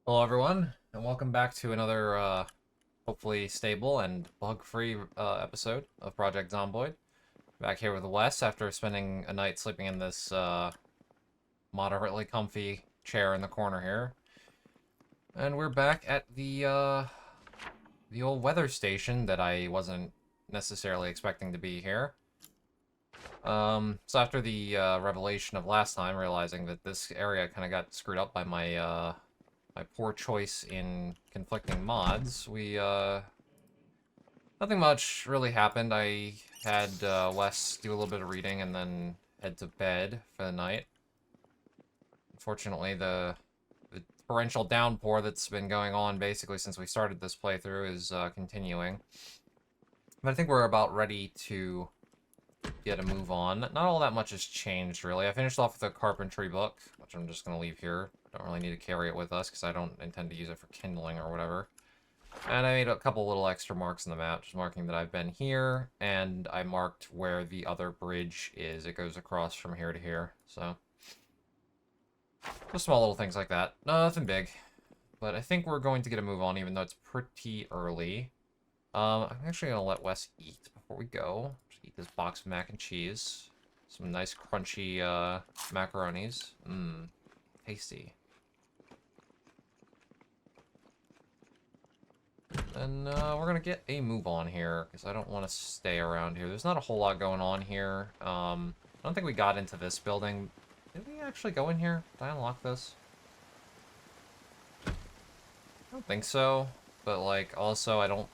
Hello everyone, and welcome back to another, hopefully stable and bug-free episode of Project Zomboid. Back here with Wes after spending a night sleeping in this moderately comfy chair in the corner here. And we're back at the old weather station that I wasn't necessarily expecting to be here. So after the revelation of last time, realizing that this area kind of got screwed up by my poor choice in conflicting mods, nothing much really happened. I had Wes do a little bit of reading and then head to bed for the night. Unfortunately, the torrential downpour that's been going on basically since we started this playthrough is continuing. But I think we're about ready to get a move on. Not all that much has changed, really. I finished off with a carpentry book, which I'm just going to leave here. I don't really need to carry it with us, because I don't intend to use it for kindling or whatever. And I made a couple little extra marks on the map, just marking that I've been here, and I marked where the other bridge is. It goes across from here to here, so... just small little things like that. Nothing big. But I think we're going to get a move on, even though it's pretty early. I'm actually going to let Wes eat before we go. Just eat this box of mac and cheese. Some nice crunchy macaronis. Mmm, tasty. And we're going to get a move on here, because I don't want to stay around here. There's not a whole lot going on here. I don't think we got into this building. Did we actually go in here? Did I unlock this? I don't think so. But, like, also, I don't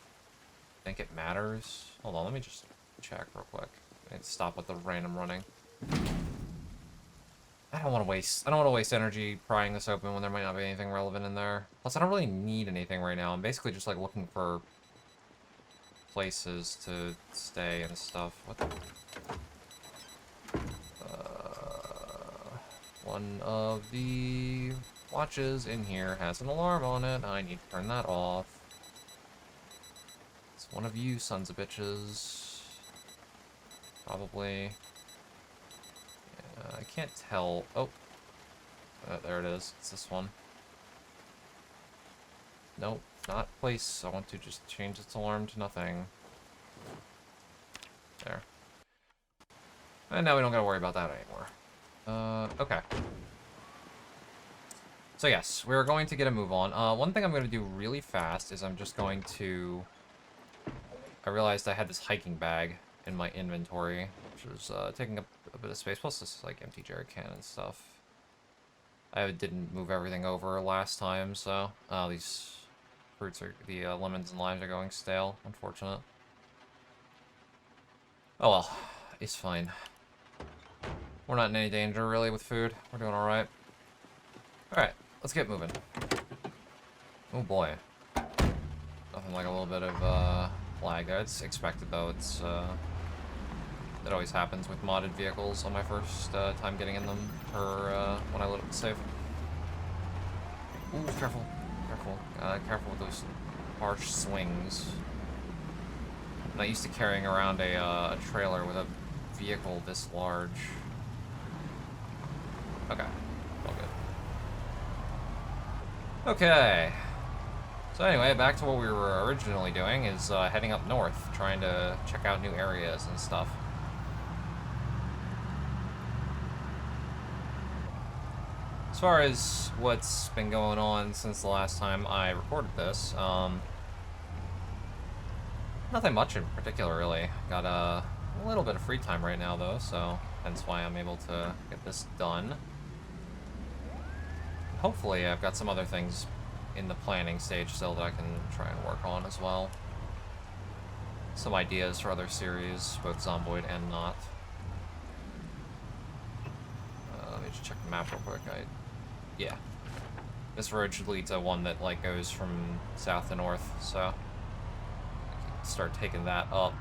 think it matters. Hold on, let me just check real quick. I need to stop with the random running. I don't want to waste energy prying this open when there might not be anything relevant in there. Plus, I don't really need anything right now. I'm basically just, like, looking for places to stay and stuff. What the... one of the watches in here has an alarm on it. I need to turn that off. It's one of you sons of bitches. Probably. I can't tell. Oh. There it is. It's this one. Nope. Not place. I want to just change its alarm to nothing. There. And now we don't gotta worry about that anymore. Okay. So yes, we're going to get a move on. One thing I'm going to do really fast is I'm just going to... I realized I had this hiking bag in my inventory, which was taking up a bit of space, plus this like empty jerry can and stuff. I didn't move everything over last time, so these fruits are, the lemons and limes are going stale, unfortunate. Oh well, it's fine. We're not in any danger, really, with food. We're doing alright. Alright, let's get moving. Oh boy. Nothing like a little bit of lag there. It's expected, though. It's, it always happens with modded vehicles on my first time getting in them, or when I load up the save. Ooh, careful. Careful. Careful with those harsh swings. I'm not used to carrying around a trailer with a vehicle this large. Okay. All good. Okay. So anyway, back to what we were originally doing is heading up north, trying to check out new areas and stuff. As far as what's been going on since the last time I recorded this, nothing much in particular, really. Got a little bit of free time right now, though, so hence why I'm able to get this done. Hopefully I've got some other things in the planning stage still that I can try and work on as well. Some ideas for other series, both Zomboid and not. Let me just check the map real quick. Yeah. This road should lead to one that, like, goes from south to north, so I can start taking that up.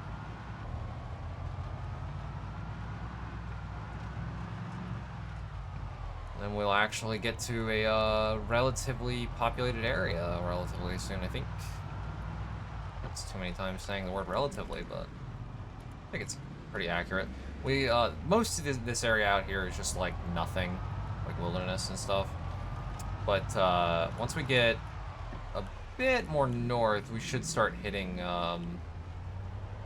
Then we'll actually get to a relatively populated area relatively soon, I think. That's too many times saying the word relatively, but I think it's pretty accurate. Most of this area out here is just like nothing, like wilderness and stuff. But once we get a bit more north, we should start hitting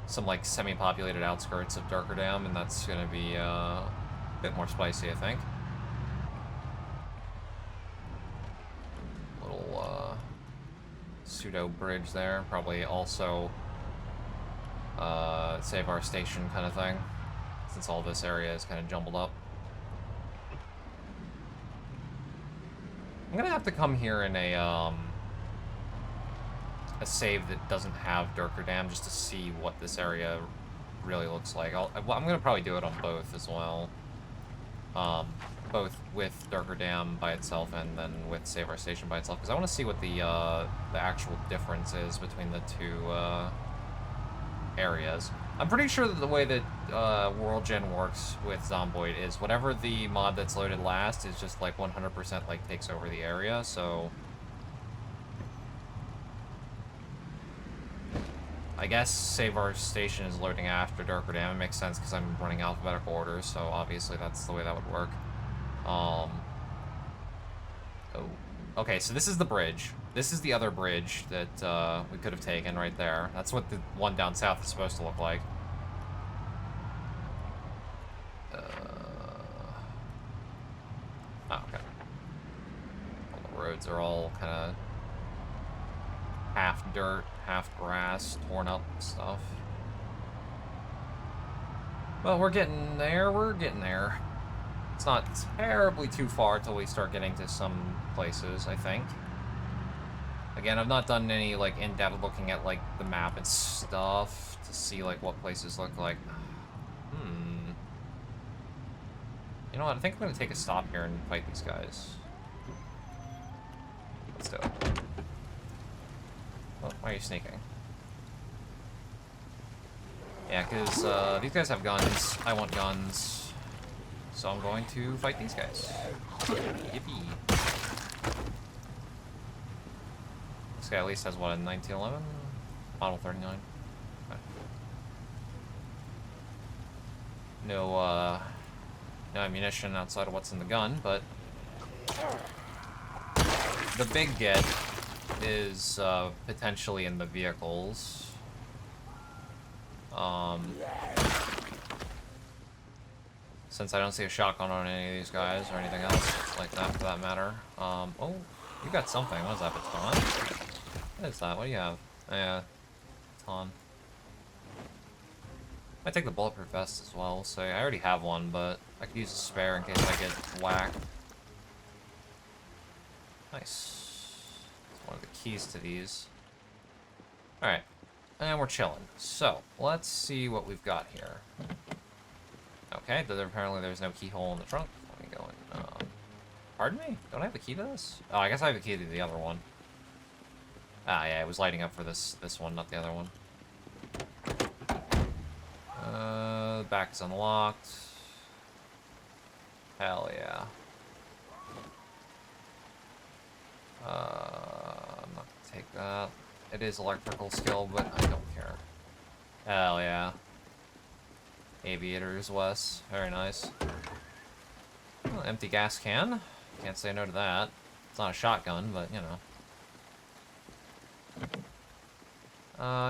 some like semi-populated outskirts of Darker Dam, and that's gonna be a bit more spicy, I think. Little pseudo bridge there, probably also save our station kind of thing, since all this area is kind of jumbled up. I'm gonna have to come here in a save that doesn't have Darker Dam just to see what this area really looks like. I'm gonna probably do it on both as well. Both with Darker Dam by itself and then with Save Our Station by itself, because I want to see what the actual difference is between the two areas. I'm pretty sure that the way that World Gen works with Zomboid is whatever the mod that's loaded last is just like 100% like takes over the area, so I guess Save Our Station is loading after Darker Dam. It makes sense because I'm running alphabetical order, so obviously that's the way that would work. Oh. Okay, so this is the bridge. This is the other bridge that we could have taken right there. That's what the one down south is supposed to look like. Oh, okay. All the roads are all kind of half dirt, half grass, torn up stuff. Well, we're getting there, we're getting there. It's not terribly too far till we start getting to some places, I think. Again, I've not done any, like, in-depth looking at, like, the map and stuff to see, like, what places look like. You know what, I think I'm gonna take a stop here and fight these guys. Let's do it. Oh, why are you sneaking? Yeah, because these guys have guns. I want guns. So I'm going to fight these guys. Yippee. This guy at least has, what, a 1911? Model 39. Okay. No ammunition outside of what's in the gun, but the big get is potentially in the vehicles. Since I don't see a shotgun on any of these guys or anything else like that for that matter. Oh, you got something. What is that, baton? What is that? What do you have? Yeah, baton. I take the bulletproof vest as well, so I already have one, but I could use a spare in case I get whacked. Nice. That's one of the keys to these. Alright. And we're chilling. So, let's see what we've got here. Okay, apparently there's no keyhole in the trunk. Let me go in. Pardon me? Don't I have the key to this? Oh, I guess I have the key to the other one. Ah, yeah, it was lighting up for this one, not the other one. The back is unlocked. Hell yeah. I'm not gonna take that. It is electrical skill, but I don't care. Hell yeah. Aviators, Wes. Very nice. Oh, empty gas can. Can't say no to that. It's not a shotgun, but, you know.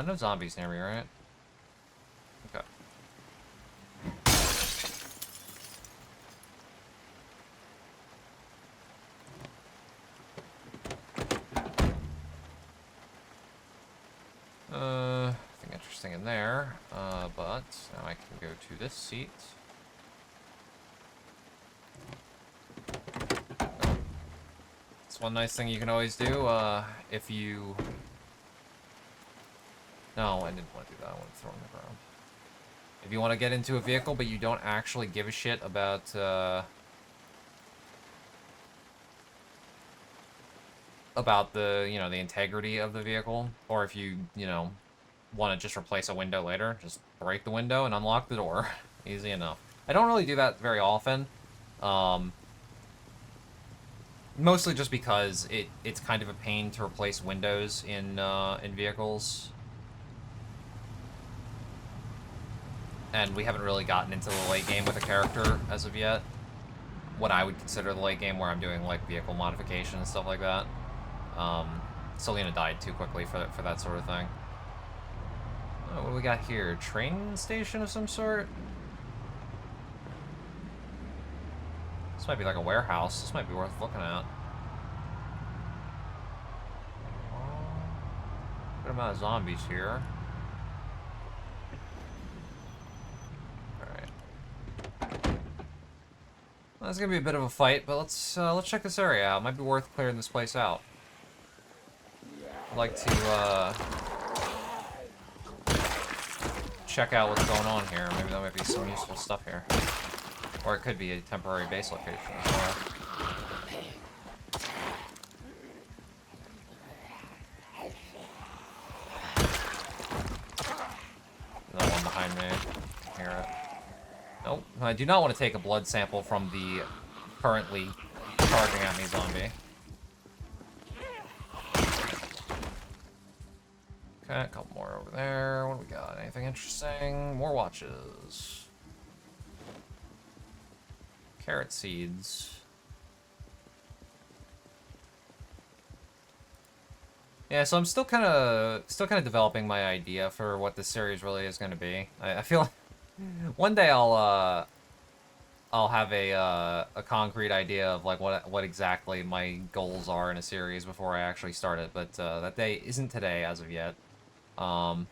No zombies near me, right? Okay. Nothing interesting in there. But now I can go to this seat. It's one nice thing you can always do, if you... No, I didn't want to do that. I want to throw it on the ground. If you want to get into a vehicle, but you don't actually give a shit about, the, you know, the integrity of the vehicle, or if you, you know, want to just replace a window later, just break the window and unlock the door. Easy enough. I don't really do that very often. Mostly just because it's kind of a pain to replace windows in vehicles. And we haven't really gotten into the late game with a character as of yet. what I would consider the late game, where I'm doing like vehicle modification and stuff like that. Selena died too quickly for that sort of thing. Oh, what do we got here? Train station of some sort? This might be like a warehouse. This might be worth looking at. Good amount of zombies here. Alright. Well, it's gonna be a bit of a fight, but let's check this area out. Might be worth clearing this place out. I'd like to check out what's going on here. Maybe there might be some useful stuff here. Or it could be a temporary base location as well. Another one behind me. I can hear it. Nope. I do not want to take a blood sample from the currently charging at me zombie. Okay, a couple more over there. What do we got? Anything interesting? More watches. Carrot seeds. Yeah, so I'm still kind of developing my idea for what this series really is going to be. I feel like one day I'll have a concrete idea of like what exactly my goals are in a series before I actually start it, but that day isn't today as of yet. Right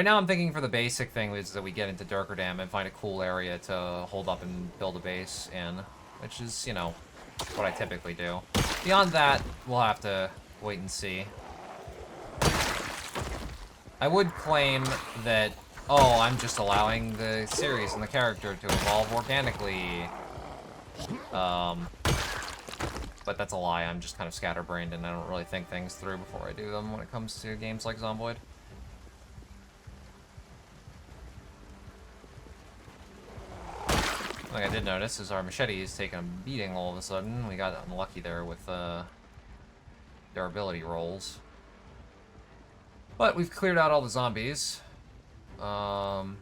now I'm thinking for the basic thing is that we get into Durkerdam and find a cool area to hold up and build a base in, which is, you know, what I typically do. Beyond that, we'll have to wait and see. I would claim that, oh, I'm just allowing the series and the character to evolve organically. But that's a lie. I'm just kind of scatterbrained and I don't really think things through before I do them when it comes to games like Zomboid. One thing I did notice is our machete is taking a beating all of a sudden. We got unlucky there with durability rolls. But we've cleared out all the zombies. I'm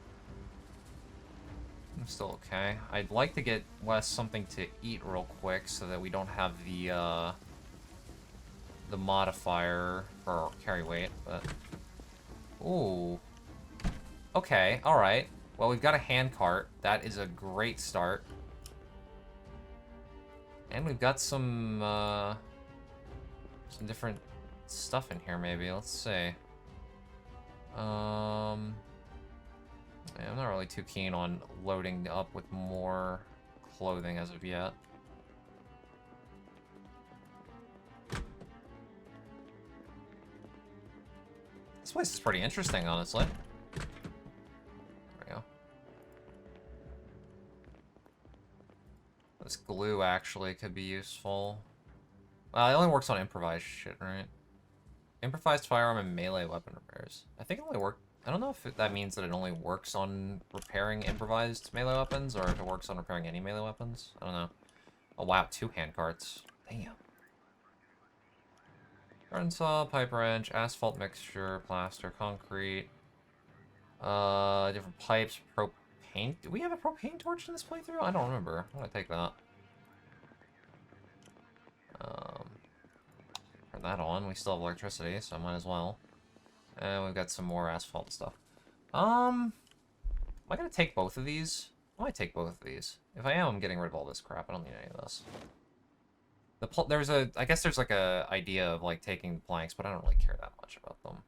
still okay. I'd like to get Wes something to eat real quick so that we don't have the modifier for carry weight, but... Ooh. Okay, alright. Well, we've got a handcart. That is a great start. And we've got some different stuff in here, maybe. Let's see. Yeah, I'm not really too keen on loading up with more clothing as of yet. This place is pretty interesting, honestly. There we go. This glue actually could be useful. Well, it only works on improvised shit, right? Improvised firearm and melee weapon repairs. I think it only works. I don't know if that means that it only works on repairing improvised melee weapons, or if it works on repairing any melee weapons. I don't know. Oh wow, 2 handcarts. Damn. Garden saw, pipe wrench, asphalt mixture, plaster, concrete. Different pipes, propane. Do we have a propane torch in this playthrough? I don't remember. I'm gonna take that. Turn that on. We still have electricity, so I might as well. And we've got some more asphalt stuff. Am I gonna take both of these? I might take both of these. If I am, I'm getting rid of all this crap. I don't need any of this. I guess there's like a idea of like taking the planks, but I don't really care that much about them.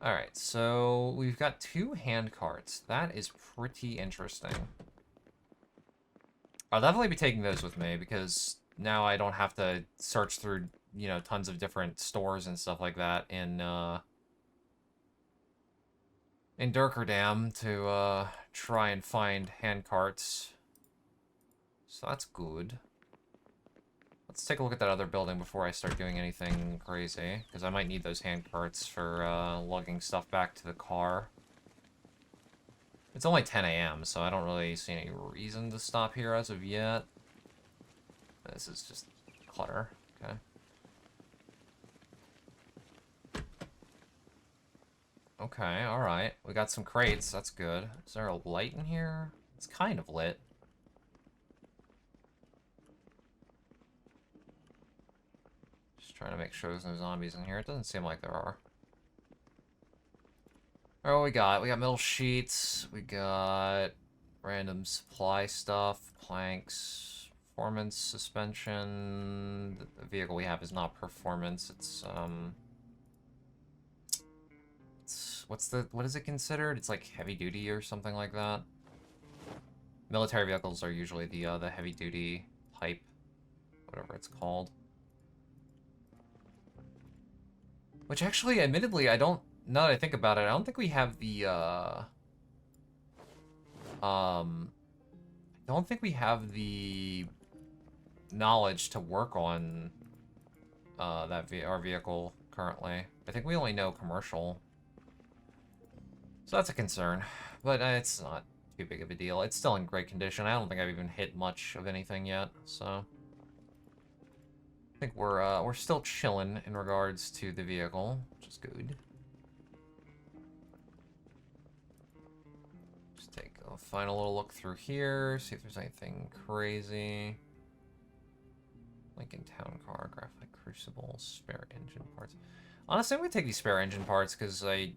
Alright, so we've got 2 handcarts. That is pretty interesting. I'll definitely be taking those with me because now I don't have to search through, you know, tons of different stores and stuff like that in Durkerdam to try and find handcarts. So that's good. Let's take a look at that other building before I start doing anything crazy, because I might need those handcarts for lugging stuff back to the car. It's only 10 a.m., so I don't really see any reason to stop here as of yet. This is just clutter. Okay. Okay, alright. We got some crates. That's good. Is there a light in here? It's kind of lit. Just trying to make sure there's no zombies in here. It doesn't seem like there are. Alright, what we got? We got metal sheets. We got random supply stuff. Planks. Performance suspension. The vehicle we have is not performance. It's what is it considered? It's like heavy duty or something like that. Military vehicles are usually the heavy duty type, whatever it's called. Which actually, admittedly, I don't. Now that I think about it, I don't think we have the I don't think we have the knowledge to work on our vehicle currently. I think we only know commercial. So that's a concern, but it's not too big of a deal. It's still in great condition. I don't think I've even hit much of anything yet, so I think we're still chilling in regards to the vehicle, which is good. Just take a final little look through here, see if there's anything crazy. Lincoln Town Car, Graphite Crucible, spare engine parts. Honestly, I'm gonna take these spare engine parts because the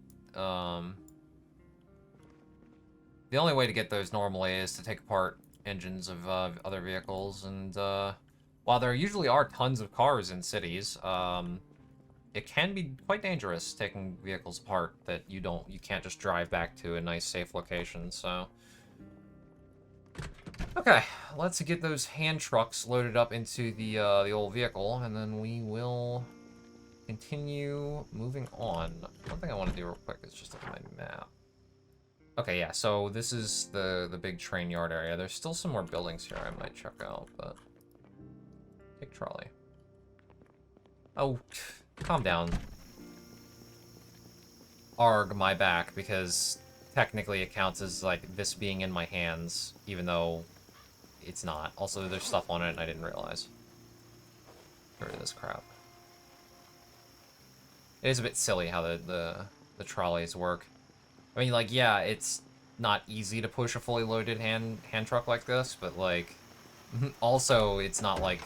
only way to get those normally is to take apart engines of other vehicles, and while there usually are tons of cars in cities, it can be quite dangerous taking vehicles apart that you can't just drive back to a nice safe location. So okay, let's get those hand trucks loaded up into the old vehicle, and then we will continue moving on. One thing I want to do real quick is just look at my map. Okay, yeah, so this is the big train yard area. There's still some more buildings here I might check out, but take trolley. Oh, calm down. Arg my back, because technically it counts as like this being in my hands, even though it's not. Also, there's stuff on it and I didn't realize. Get rid of this crap. It is a bit silly how the trolleys work. I mean, like, yeah, it's not easy to push a fully loaded hand truck like this, but, like, also, it's not, like,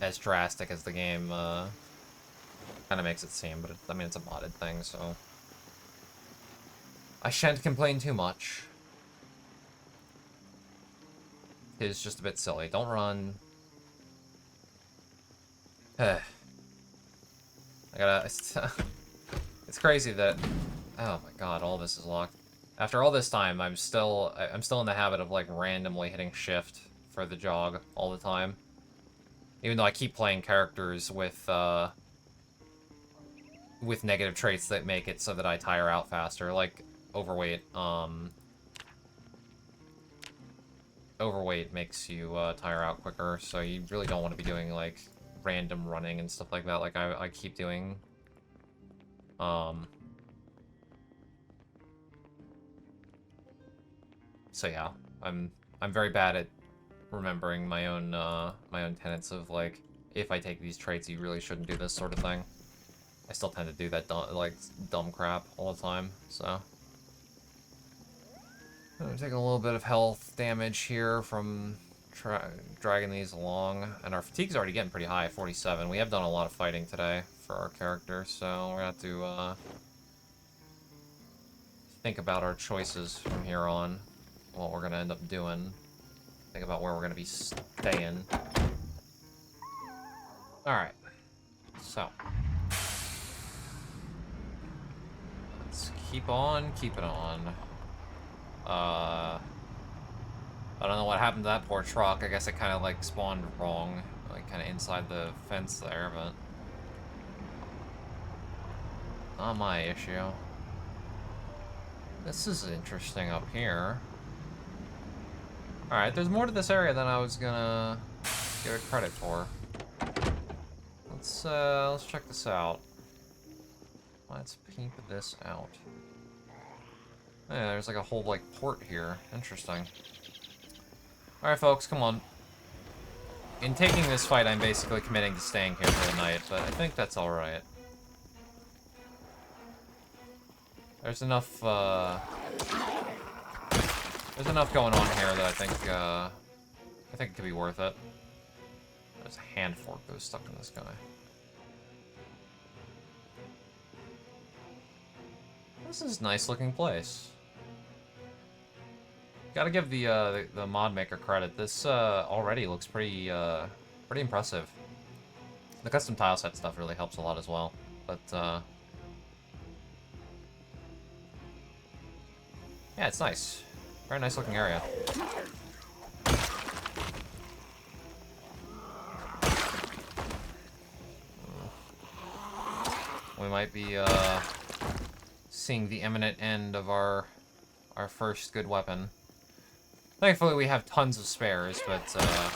as drastic as the game, kind of makes it seem, but, I mean, it's a modded thing, so I shan't complain too much. It's just a bit silly. Don't run. I gotta... It's crazy that... Oh my god, all this is locked. After all this time, I'm still in the habit of, like, randomly hitting shift for the jog all the time. Even though I keep playing characters with negative traits that make it so that I tire out faster, like overweight. Overweight makes you tire out quicker, so you really don't want to be doing, like, random running and stuff like that, like I keep doing. So yeah, I'm very bad at remembering my own tenets of, like, if I take these traits, you really shouldn't do this sort of thing. I still tend to do that dumb crap all the time. So I'm taking a little bit of health damage here from dragging these along, and our fatigue's already getting pretty high, 47. We have done a lot of fighting today for our character, so we're gonna have to think about our choices from here on. What we're gonna end up doing. Think about where we're gonna be staying. Alright. So. Let's keep on keeping on. I don't know what happened to that poor truck. I guess it kind of, like, spawned wrong. Like, kind of inside the fence there, but... not my issue. This is interesting up here. Alright, there's more to this area than I was gonna give it credit for. Let's check this out. Let's peep this out. Yeah, there's like a whole, like, port here. Interesting. Alright, folks, come on. In taking this fight, I'm basically committing to staying here for the night, but I think that's alright. There's enough going on here that I think it could be worth it. There's a hand fork that was stuck in this guy. This is a nice looking place. Gotta give the mod maker credit. This already looks pretty pretty impressive. The custom tile set stuff really helps a lot as well. But yeah, it's nice. Very nice looking area. We might be seeing the imminent end of our first good weapon. Thankfully, we have tons of spares, but I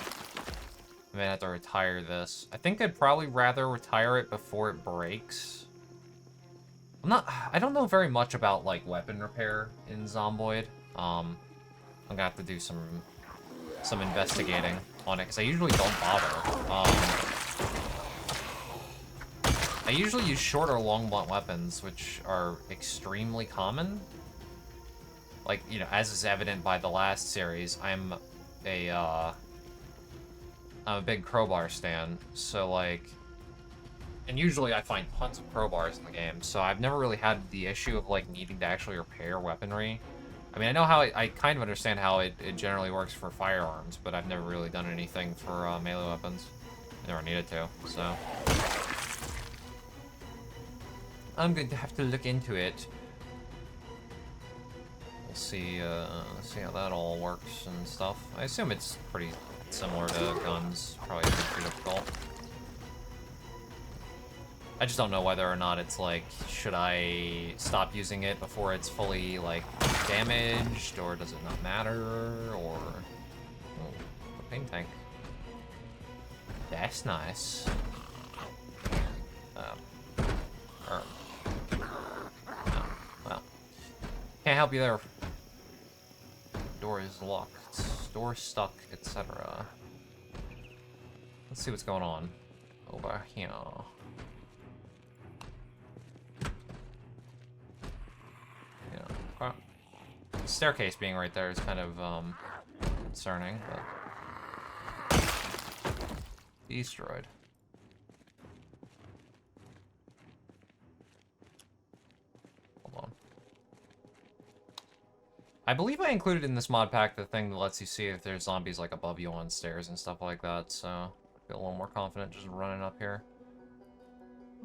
may have to retire this. I think I'd probably rather retire it before it breaks. I don't know very much about, like, weapon repair in Zomboid. I'm gonna have to do some investigating on it, because I usually don't bother. I usually use short or long blunt weapons, which are extremely common. Like, you know, as is evident by the last series, I'm a big crowbar stan, so, like... And usually I find tons of crowbars in the game, so I've never really had the issue of, like, needing to actually repair weaponry. I mean, I know how I kind of understand how it generally works for firearms, but I've never really done anything for melee weapons. I never needed to, so... I'm going to have to look into it. We'll see how that all works and stuff. I assume it's pretty similar to guns. Probably isn't too difficult. I just don't know whether or not it's like, should I stop using it before it's fully, like, damaged, or does it not matter, or... Oh, a paint tank. That's nice. No, well. Can't help you there. Door is locked. Door stuck, etc. Let's see what's going on over here. The staircase being right there is kind of concerning, but destroyed. Hold on. I believe I included in this mod pack the thing that lets you see if there's zombies like above you on stairs and stuff like that, so I feel a little more confident just running up here.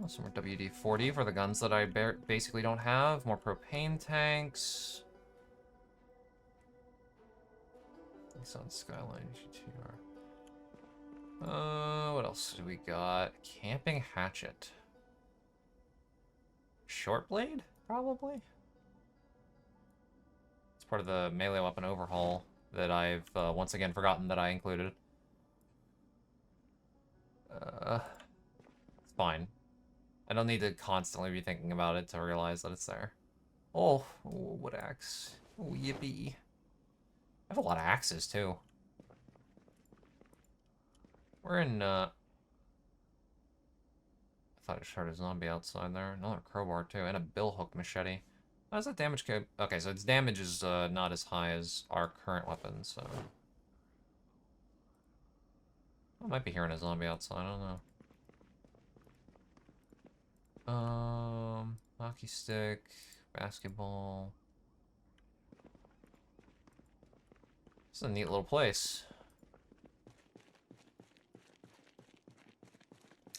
Oh, some more WD-40 for the guns that I basically don't have. More propane tanks. It's on Skyline GTR. What else do we got? Camping hatchet. Short blade, probably? It's part of the melee weapon overhaul that I've once again forgotten that I included. It's fine. I don't need to constantly be thinking about it to realize that it's there. Oh, wood axe. Oh, yippee. I have a lot of axes, too. We're in, I thought I just heard a zombie outside there. Another crowbar, too, and a billhook machete. How does that damage go? Okay, so its damage is not as high as our current weapon, so... I might be hearing a zombie outside, I don't know. Hockey stick, basketball. This is a neat little place.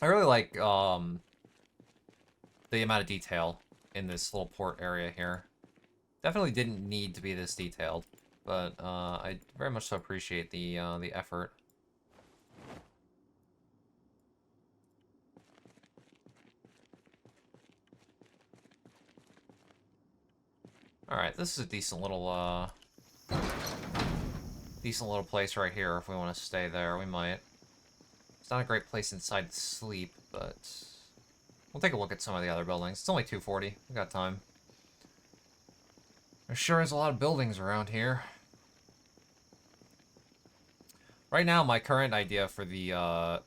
I really like, the amount of detail in this little port area here. Definitely didn't need to be this detailed, but, I very much so appreciate the effort. Alright, this is a decent little place right here. If we want to stay there, we might. It's not a great place inside to sleep, but we'll take a look at some of the other buildings. It's only 2:40. We got time. There sure is a lot of buildings around here. Right now, my current idea for the,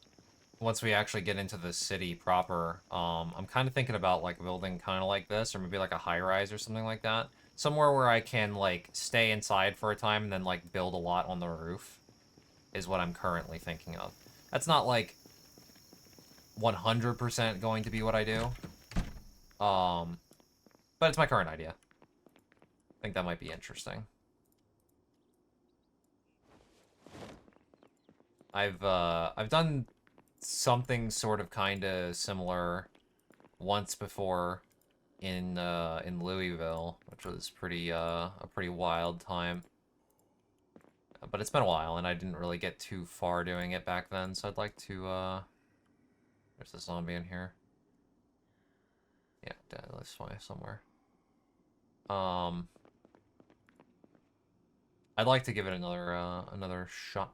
once we actually get into the city proper, I'm kind of thinking about, like, building kind of like this, or maybe like a high-rise or something like that. Somewhere where I can, like, stay inside for a time and then, like, build a lot on the roof is what I'm currently thinking of. That's not, like, 100% going to be what I do. But it's my current idea. I think that might be interesting. I've done something sort of kind of similar once before in Louisville, which was pretty a pretty wild time. But it's been a while, and I didn't really get too far doing it back then, so I'd like to there's a zombie in here. Yeah, this way somewhere. I'd like to give it another shot.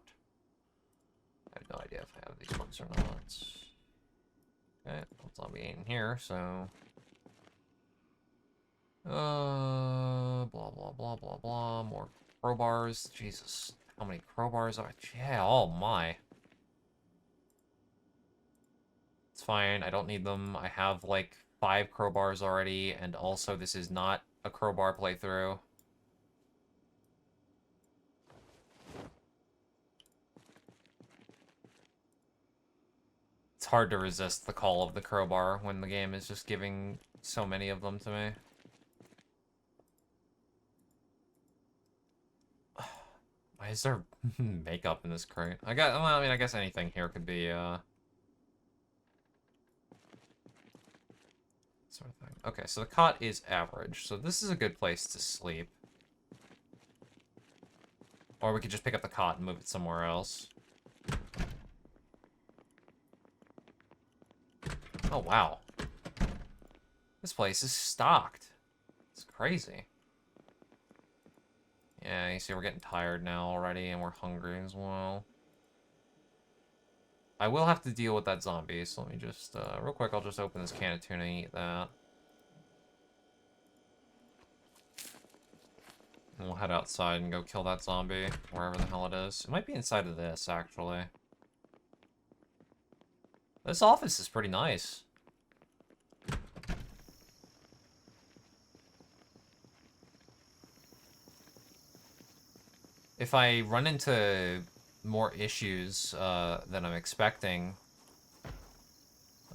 I have no idea if I have these books or not. Okay, zombie ain't in here, so blah blah blah blah blah. More crowbars. Jesus, how many crowbars are? Yeah, oh my. It's fine. I don't need them. I have like 5 crowbars already, and also this is not a crowbar playthrough. It's hard to resist the call of the crowbar when the game is just giving so many of them to me. Why is there makeup in this crate? Well, I mean, I guess anything here could be, sort of thing. Okay, so the cot is average, so this is a good place to sleep. Or we could just pick up the cot and move it somewhere else. Oh, wow. This place is stocked. It's crazy. Yeah, you see we're getting tired now already, and we're hungry as well. I will have to deal with that zombie, so let me just, real quick, I'll just open this can of tuna and eat that. And we'll head outside and go kill that zombie, wherever the hell it is. It might be inside of this, actually. This office is pretty nice. If I run into more issues than I'm expecting...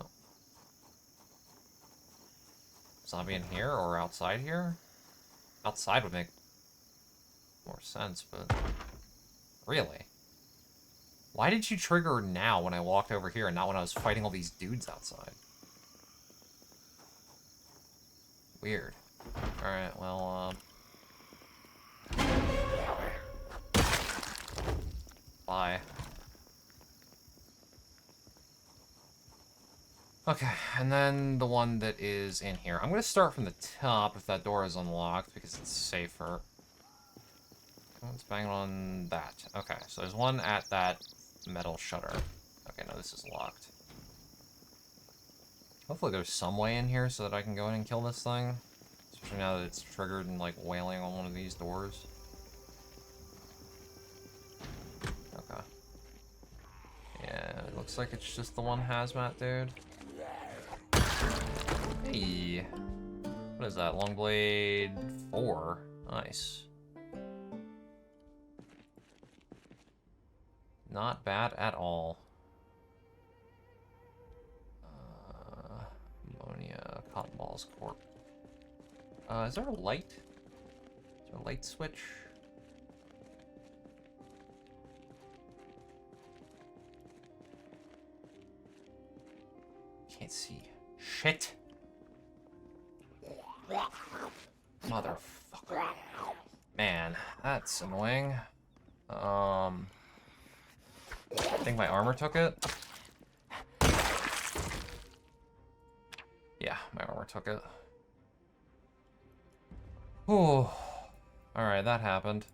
Oh. Zombie in here or outside here? Outside would make more sense, but... Really? Why did you trigger now when I walked over here and not when I was fighting all these dudes outside? Weird. Alright, well, bye. Okay, and then the one that is in here. I'm gonna start from the top if that door is unlocked, because it's safer. Let's bang on that. Okay, so there's one at that metal shutter. Okay, no, this is locked. Hopefully there's some way in here so that I can go in and kill this thing. Especially now that it's triggered and, like, wailing on one of these doors. Okay. Yeah, it looks like it's just the one hazmat dude. Hey! What is that? Long blade 4. Nice. Not bad at all. Ammonia, cotton balls, cork. Is there a light? Is there a light switch? Can't see. Shit! Motherfucker. Man, that's annoying. I think my armor took it. Yeah, my armor took it. Oh, alright, that happened.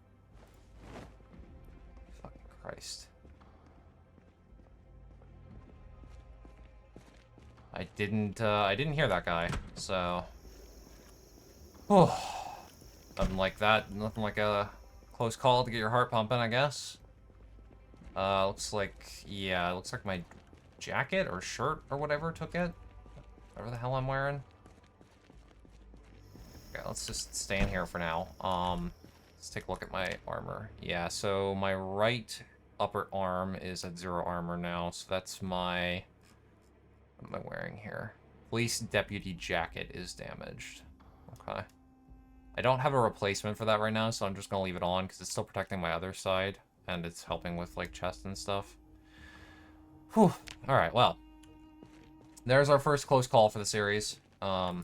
Fucking Christ. I didn't hear that guy, so... Oh, nothing like that, nothing like a close call to get your heart pumping, I guess. Looks like, yeah, looks like my jacket or shirt or whatever took it. Whatever the hell I'm wearing. Okay, let's just stay in here for now. Let's take a look at my armor. Yeah, so my right upper arm is at 0 armor now, so that's my... What am I wearing here? Police deputy jacket is damaged. Okay. I don't have a replacement for that right now, so I'm just gonna leave it on, because it's still protecting my other side, and it's helping with, like, chest and stuff. Whew. Alright, well. There's our first close call for the series. I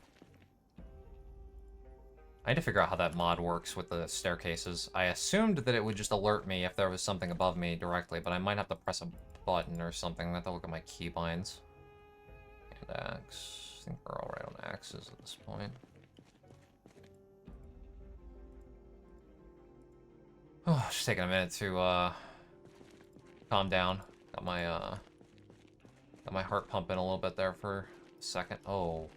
need to figure out how that mod works with the staircases. I assumed that it would just alert me if there was something above me directly, but I might have to press a button or something. I have to look at my keybinds. And axe. I think we're alright on axes at this point. Oh, just taking a minute to calm down. Got my heart pumping a little bit there for a second. Oh.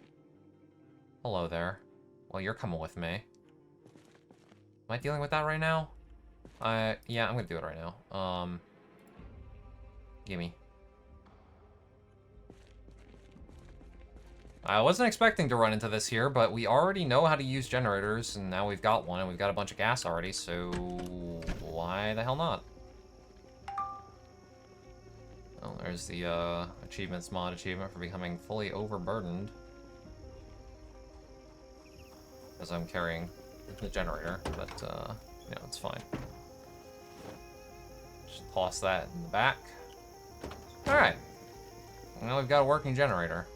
Hello there. Well, you're coming with me. Am I dealing with that right now? Yeah, I'm gonna do it right now. Gimme. I wasn't expecting to run into this here, but we already know how to use generators, and now we've got one, and we've got a bunch of gas already, so why the hell not? Oh, there's the achievements mod achievement for becoming fully overburdened. As I'm carrying the generator, but you know, it's fine. Just toss that in the back. Alright. Now we've got a working generator.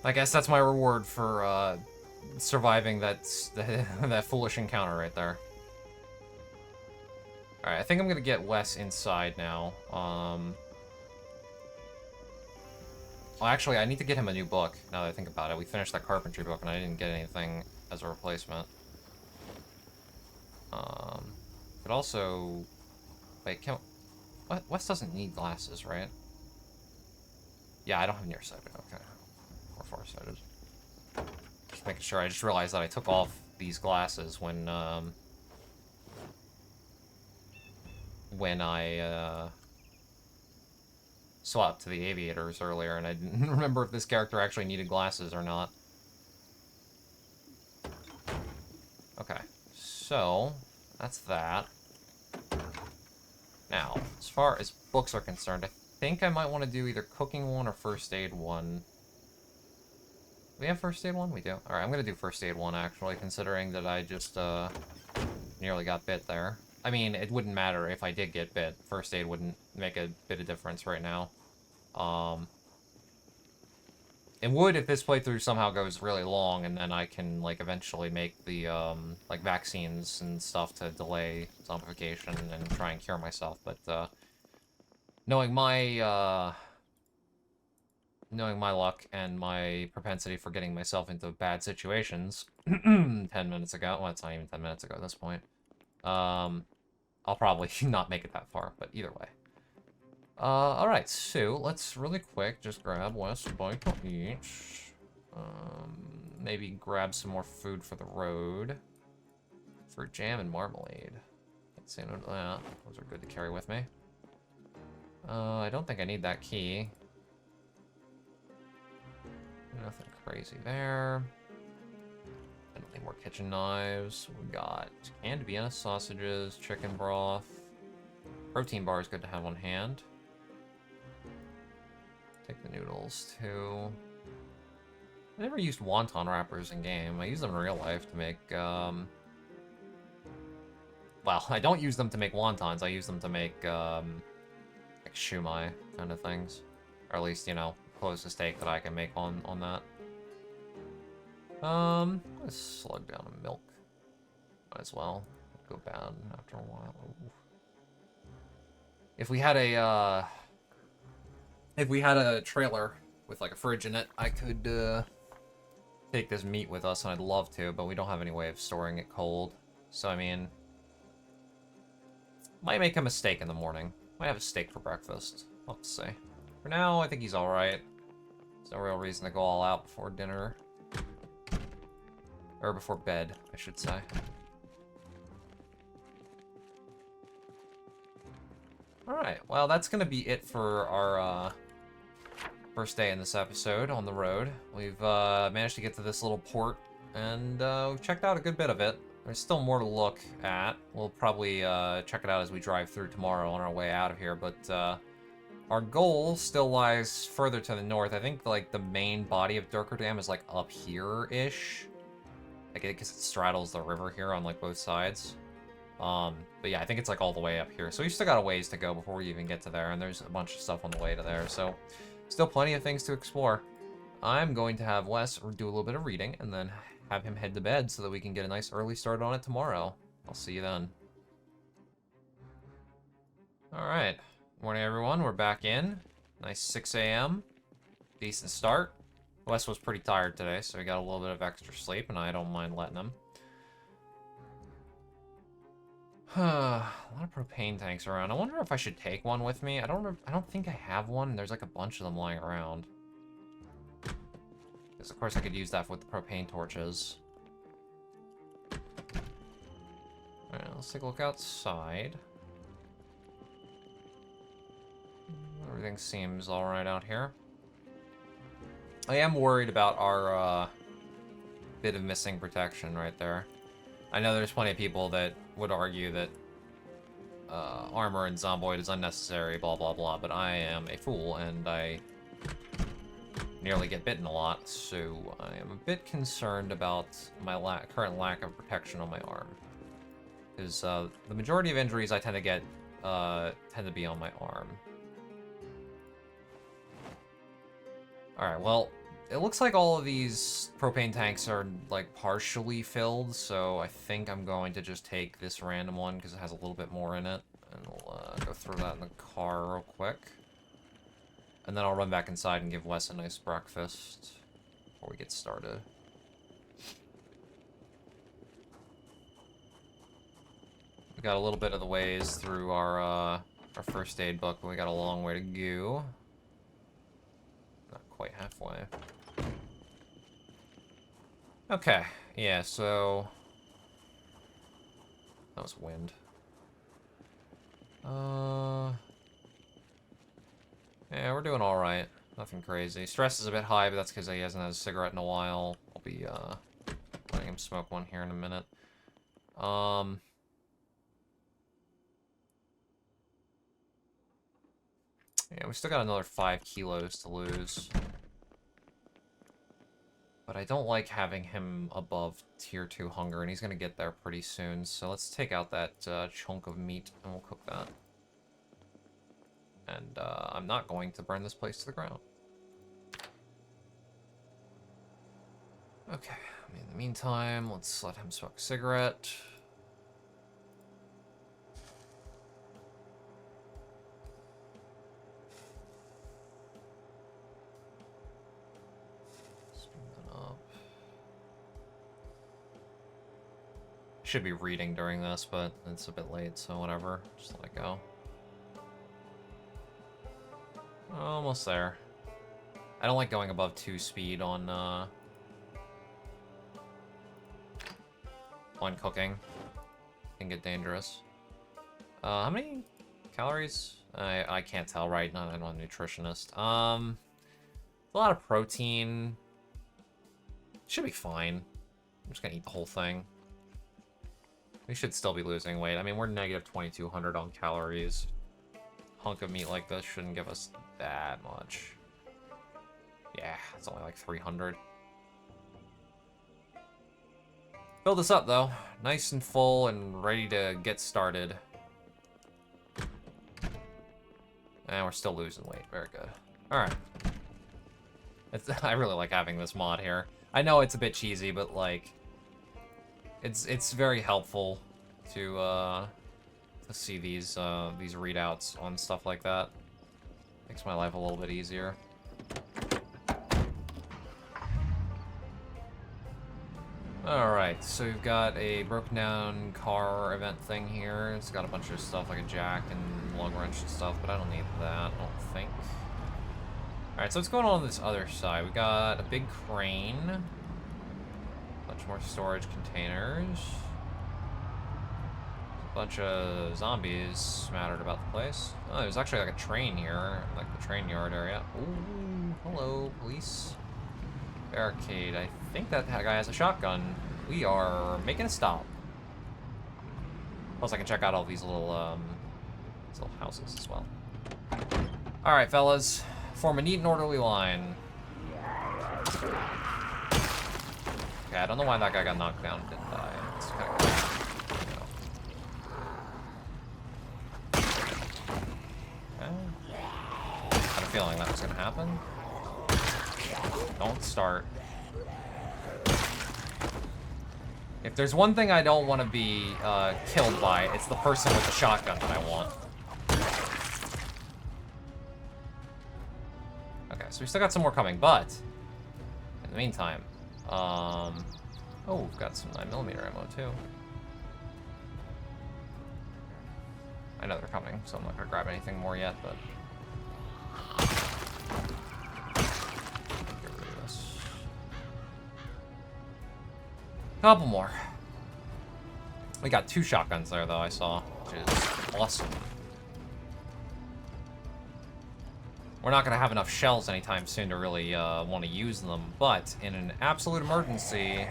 I guess that's my reward for surviving that foolish encounter right there. Alright, I think I'm gonna get Wes inside now. Well, actually, I need to get him a new book, now that I think about it. We finished that carpentry book, and I didn't get anything as a replacement. But also... Wait, what? Wes doesn't need glasses, right? Yeah, I don't have nearsighted, okay. Or farsighted. Just making sure. I just realized that I took off these glasses when I swapped to the aviators earlier, and I didn't remember if this character actually needed glasses or not. Okay, so that's that. Now, as far as books are concerned, I think I might want to do either cooking one or first aid one. We have first aid one? We do. Alright, I'm gonna do first aid one, actually, considering that I just, nearly got bit there. I mean, it wouldn't matter if I did get bit. First aid wouldn't make a bit of difference right now. It would if this playthrough somehow goes really long, and then I can, like, eventually make the, like, vaccines and stuff to delay zombification and try and cure myself, but, knowing my luck and my propensity for getting myself into bad situations 10 minutes ago, well, it's not even 10 minutes ago at this point, I'll probably not make it that far, but either way. Alright, so let's really quick just grab West a bite to eat. Maybe grab some more food for the road. For jam and marmalade. Can't say no to that. Those are good to carry with me. I don't think I need that key. Nothing crazy there. I don't need more kitchen knives. We got canned Vienna sausages, chicken broth. Protein bar is good to have on hand. Take the noodles, too. I never used wonton wrappers in game. I use them in real life to make, well, I don't use them to make wontons. I use them to make, like shumai kind of things. Or at least, you know, closest steak that I can make on that. Let's slug down a milk. Might as well. Go bad after a while. Ooh. If we had a trailer with like a fridge in it, I could take this meat with us, and I'd love to, but we don't have any way of storing it cold. So I mean, might make a mistake in the morning. Might have a steak for breakfast. We'll have to see. For now, I think he's alright. There's no real reason to go all out before dinner. Or before bed, I should say. Alright, well, that's gonna be it for our, first day in this episode on the road. We've, managed to get to this little port, and, we've checked out a good bit of it. There's still more to look at. We'll probably, check it out as we drive through tomorrow on our way out of here, but, our goal still lies further to the north. I think, like, the main body of Durkar Dam is, like, up here-ish. Like, because it straddles the river here on, like, both sides. But yeah, I think it's, like, all the way up here. So we've still got a ways to go before we even get to there, and there's a bunch of stuff on the way to there. So, still plenty of things to explore. I'm going to have Wes do a little bit of reading, and then have him head to bed so that we can get a nice early start on it tomorrow. I'll see you then. Alright. Morning, everyone. We're back in. Nice 6 a.m. Decent start. Wes was pretty tired today, so he got a little bit of extra sleep, and I don't mind letting him. A lot of propane tanks around. I wonder if I should take one with me. I don't think I have one. There's like a bunch of them lying around. Because of course I could use that with the propane torches. Alright, let's take a look outside. Everything seems alright out here. I am worried about our bit of missing protection right there. I know there's plenty of people that would argue that armor in Zomboid is unnecessary, blah blah blah, but I am a fool and I nearly get bitten a lot, so I am a bit concerned about my current lack of protection on my arm. Because the majority of injuries I tend to get tend to be on my arm. Alright, well, it looks like all of these propane tanks are, like, partially filled, so I think I'm going to just take this random one because it has a little bit more in it. And we'll go throw that in the car real quick. And then I'll run back inside and give Wes a nice breakfast before we get started. We got a little bit of the ways through our first aid book, but we got a long way to go. Not quite halfway. Okay, yeah, so... That was wind. Yeah, we're doing alright. Nothing crazy. Stress is a bit high, but that's because he hasn't had a cigarette in a while. I'll be, letting him smoke one here in a minute. Yeah, we still got another 5 kilos to lose. But I don't like having him above tier 2 hunger, and he's gonna get there pretty soon. So let's take out that chunk of meat, and we'll cook that. And I'm not going to burn this place to the ground. Okay, in the meantime, let's let him smoke a cigarette. Should be reading during this, but it's a bit late, so whatever. Just let it go. Almost there. I don't like going above 2 speed on cooking. It can get dangerous. How many calories? I can't tell, right? I'm not a nutritionist. A lot of protein. Should be fine. I'm just gonna eat the whole thing. We should still be losing weight. I mean, we're negative 2,200 on calories. Hunk of meat like this shouldn't give us that much. Yeah, it's only like 300. Fill this up, though. Nice and full and ready to get started. And we're still losing weight. Very good. Alright. I really like having this mod here. I know it's a bit cheesy, but, like... It's very helpful to see these readouts on stuff like that. Makes my life a little bit easier. Alright, so we've got a broken down car event thing here. It's got a bunch of stuff like a jack and lug wrench and stuff, but I don't need that, I don't think. Alright, so what's going on this other side? We got a big crane. Bunch more storage containers. A bunch of zombies smattered about the place. Oh, there's actually like a train here, like the train yard area. Ooh, hello, police. Barricade. I think that guy has a shotgun. We are making a stop. Plus, I can check out all these little houses as well. Alright, fellas. Form a neat and orderly line. Okay, I don't know why that guy got knocked down and didn't die. It's kind of okay. I had a feeling that was gonna happen. Don't start. If there's one thing I don't want to be killed by, it's the person with the shotgun that I want. Okay, so we still got some more coming, but in the meantime, oh, we've got some 9mm ammo too. I know they're coming, so I'm not gonna grab anything more yet, but get rid of this. Couple more. We got 2 shotguns there, though, I saw, which is awesome. We're not going to have enough shells anytime soon to really want to use them, but in an absolute emergency,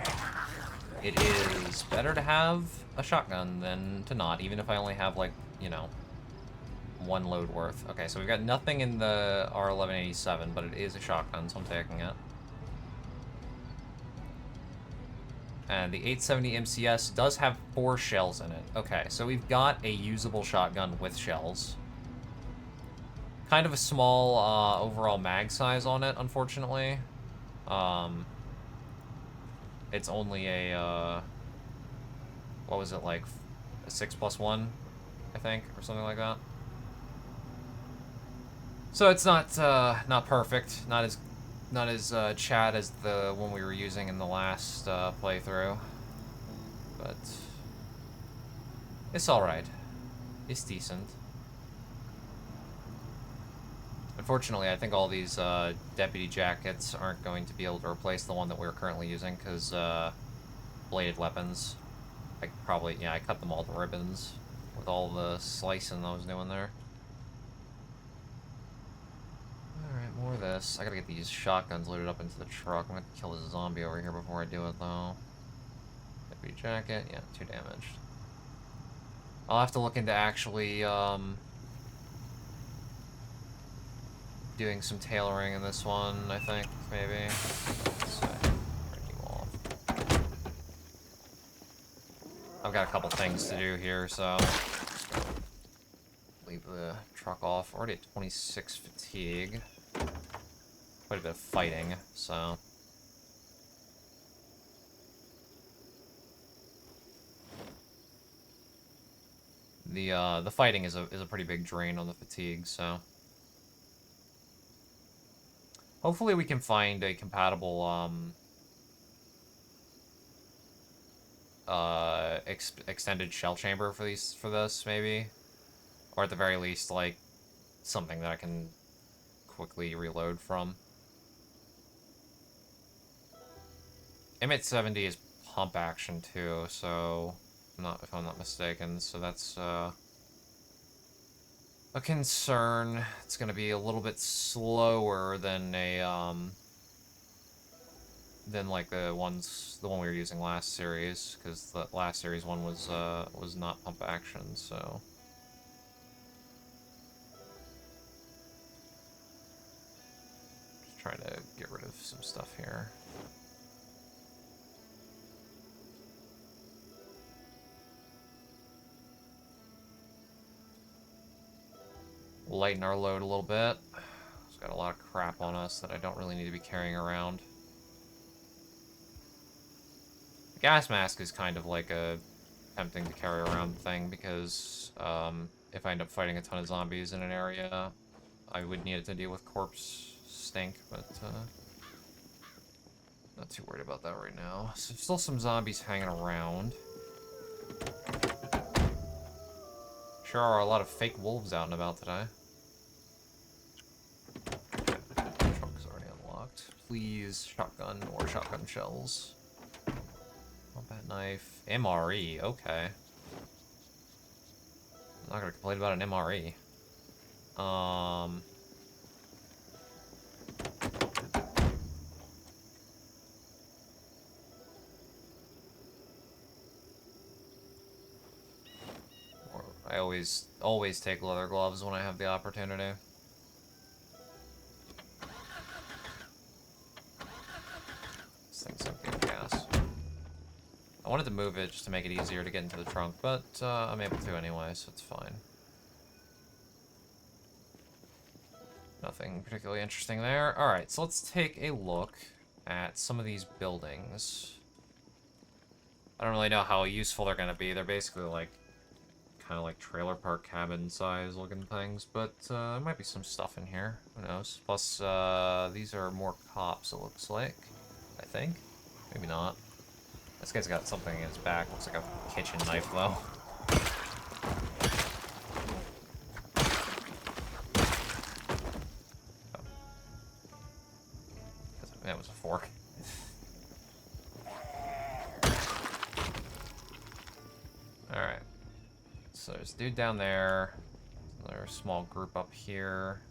it is better to have a shotgun than to not, even if I only have, like, you know, 1 load worth. Okay, so we've got nothing in the R1187, but it is a shotgun, so I'm taking it. And the 870 MCS does have 4 shells in it. Okay, so we've got a usable shotgun with shells. Kind of a small overall mag size on it, unfortunately. It's only a, what was it, like a 6+1, I think, or something like that. So it's not perfect, not as Chad as the one we were using in the last playthrough, but it's all right. It's decent. Unfortunately, I think all these deputy jackets aren't going to be able to replace the one that we're currently using, because bladed weapons. I cut them all to ribbons with all the slicing I was doing there. Alright, more of this. I gotta get these shotguns loaded up into the truck. I'm gonna kill this zombie over here before I do it, though. Deputy jacket, yeah, 2 damaged. I'll have to look into actually, doing some tailoring in this one, I think, maybe. So, break you off. I've got a couple things to do here, so leave the truck off. Already at 26 fatigue. Quite a bit of fighting, so. The fighting is a pretty big drain on the fatigue, so. Hopefully we can find a compatible extended shell chamber for this maybe, or at the very least like something that I can quickly reload from. M870 is pump action too, so if I'm not mistaken, so that's a concern. It's gonna be a little bit slower than like the one we were using last series, because the last series one was not pump action, so. Just trying to get rid of some stuff here. Lighten our load a little bit. It's got a lot of crap on us that I don't really need to be carrying around. The gas mask is kind of like a tempting to carry around thing, because if I end up fighting a ton of zombies in an area, I would need it to deal with corpse stink, but not too worried about that right now. So still some zombies hanging around. Sure are a lot of fake wolves out and about today. Trunk's already unlocked. Please, shotgun or shotgun shells. Combat knife. MRE, okay. I'm not gonna complain about an MRE. I always take leather gloves when I have the opportunity. I wanted to move it just to make it easier to get into the trunk, but I'm able to anyway, so it's fine. Nothing particularly interesting there. Alright, so let's take a look at some of these buildings. I don't really know how useful they're going to be. They're basically like, kind of like trailer park cabin size looking things, but there might be some stuff in here. Who knows? Plus, these are more cops, it looks like. I think. Maybe not. This guy's got something in his back. Looks like a kitchen knife, though. Oh. That was a fork. Alright. So there's a dude down there. Another small group up here.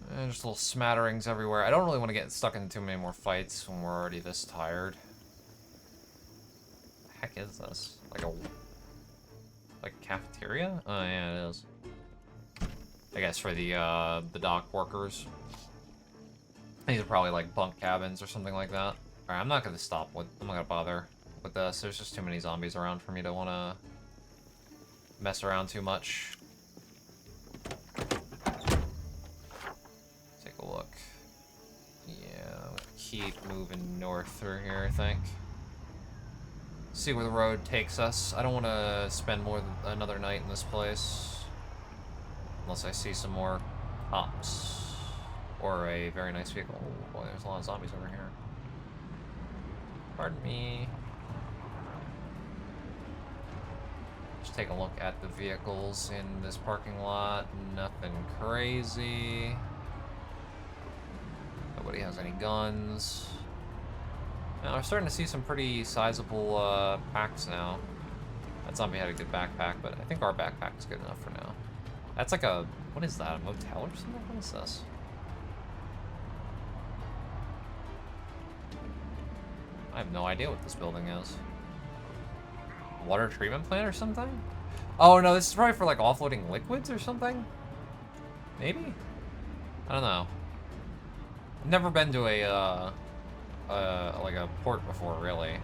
And just little smatterings everywhere. I don't really want to get stuck in too many more fights when we're already this tired. What the heck is this? Like a cafeteria? Oh yeah, it is. I guess for the dock workers. These are probably like bunk cabins or something like that. Alright, I'm not gonna stop with, I'm not gonna bother with this. There's just too many zombies around for me to wanna mess around too much. Take a look. Yeah, keep moving north through here, I think. See where the road takes us. I don't want to spend more than another night in this place. Unless I see some more cops. Or a very nice vehicle. Oh boy, there's a lot of zombies over here. Pardon me. Just take a look at the vehicles in this parking lot. Nothing crazy. Nobody has any guns. Now, we're starting to see some pretty sizable packs now. That zombie had a good backpack, but I think our backpack is good enough for now. That's like a... what is that? A motel or something? What is this? I have no idea what this building is. Water treatment plant or something? Oh no, this is probably for like offloading liquids or something? Maybe? I don't know. I've never been to a like a port before, really.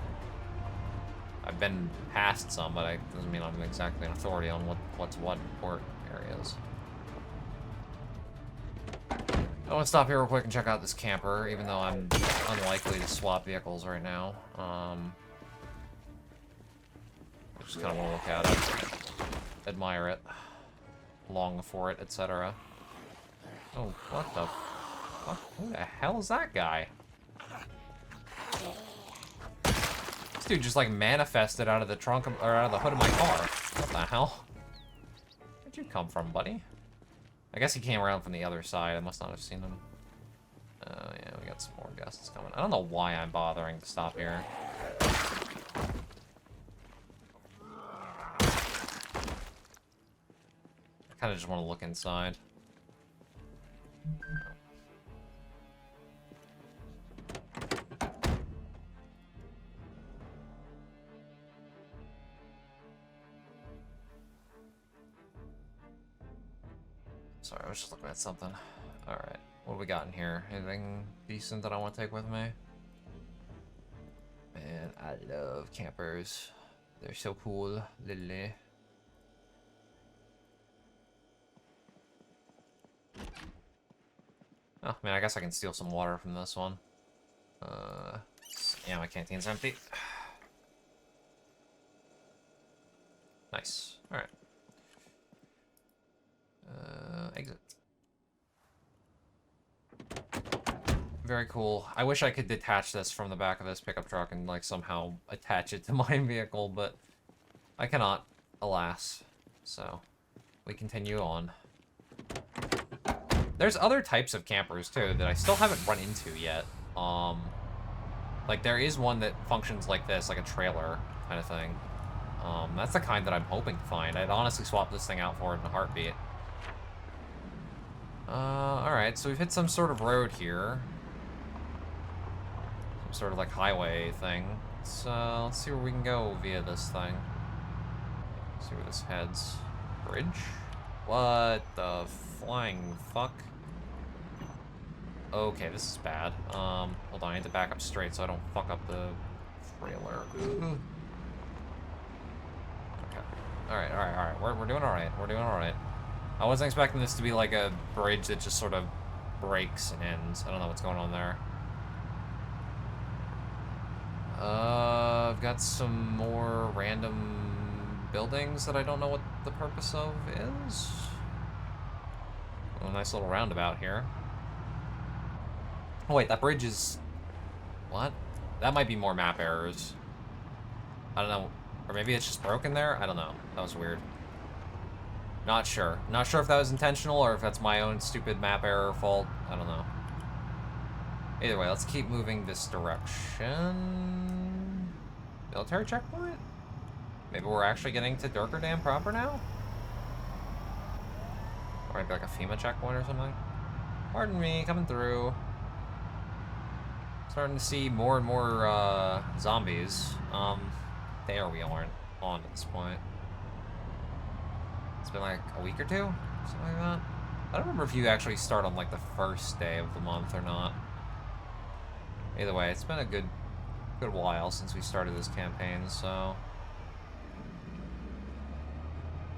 I've been past some, but it doesn't mean I'm exactly an authority on what's what port areas. I want to stop here real quick and check out this camper, even though I'm unlikely to swap vehicles right now. I just kind of want to look at it, admire it, long for it, etc. Oh, what the fuck? Who the hell is that guy? This dude just like manifested out of the trunk or out of the hood of my car. What the hell? Where'd you come from, buddy? I guess he came around from the other side. I must not have seen him. Oh yeah, we got some more guests coming. I don't know why I'm bothering to stop here. I kind of just want to look inside. Sorry, I was just looking at something. Alright, what do we got in here? Anything decent that I want to take with me? Man, I love campers. They're so cool, literally. Oh, man, I guess I can steal some water from this one. Yeah, my canteen's empty. Nice. Alright. Exit. Very cool. I wish I could detach this from the back of this pickup truck and like somehow attach it to my vehicle, but I cannot, alas. So, we continue on. There's other types of campers too that I still haven't run into yet. Like there is one that functions like this, like a trailer kind of thing. That's the kind that I'm hoping to find. I'd honestly swap this thing out for it in a heartbeat. Alright, so we've hit some sort of road here. Some sort of like highway thing. So let's see where we can go via this thing. Let's see where this heads. Bridge? What the flying fuck? Okay, this is bad. Hold on, I need to back up straight so I don't fuck up the trailer. Ooh. Okay. Alright. We're doing alright. We're doing alright. I wasn't expecting this to be like a bridge that just sort of breaks and ends. I don't know what's going on there. I've got some more random buildings that I don't know what the purpose of is. A nice little roundabout here. Oh wait, that bridge is... What? That might be more map errors. I don't know. Or maybe it's just broken there? I don't know. That was weird. Not sure. Not sure if that was intentional or if that's my own stupid map error fault. I don't know. Either way, let's keep moving this direction. Military checkpoint? Maybe we're actually getting to Durker Dam proper now? Or maybe like a FEMA checkpoint or something? Pardon me, coming through. Starting to see more and more zombies. There we aren't on at this point. It's been like a week or two? Something like that. I don't remember if you actually start on like the first day of the month or not. Either way, it's been a good while since we started this campaign, so...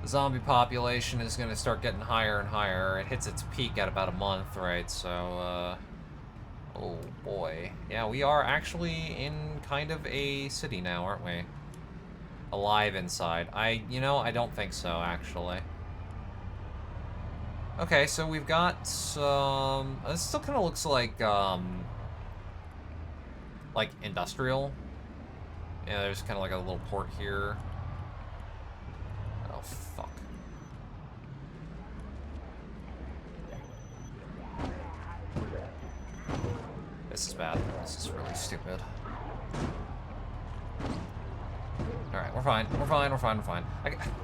The zombie population is going to start getting higher and higher. It hits its peak at about a month, right? So, oh boy. Yeah, we are actually in kind of a city now, aren't we? Alive inside. You know, I don't think so, actually. Okay, so we've got some... This still kind of looks like industrial. Yeah, there's kind of like a little port here. Oh, fuck. This is bad. This is really stupid. Alright, we're fine. We're fine.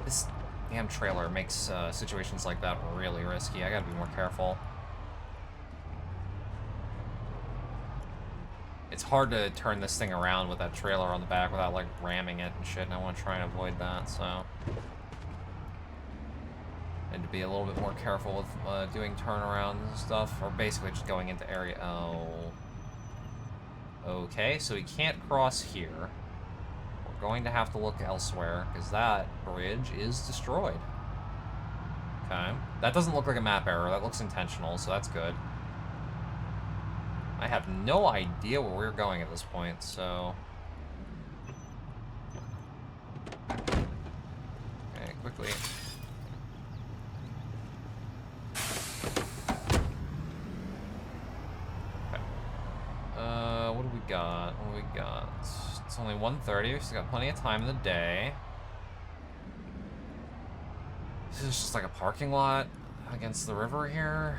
This damn trailer makes situations like that really risky. I gotta be more careful. It's hard to turn this thing around with that trailer on the back without, like, ramming it and shit, and I want to try and avoid that, so... Need to be a little bit more careful with doing turnarounds and stuff, or basically just going into area... Oh... Okay, so we can't cross here. We're going to have to look elsewhere, because that bridge is destroyed. Okay. That doesn't look like a map error, that looks intentional, so that's good. I have no idea where we're going at this point, so... Okay, quickly. Okay. What do we got? It's only 1:30, so we got plenty of time in the day. This is just like a parking lot against the river here.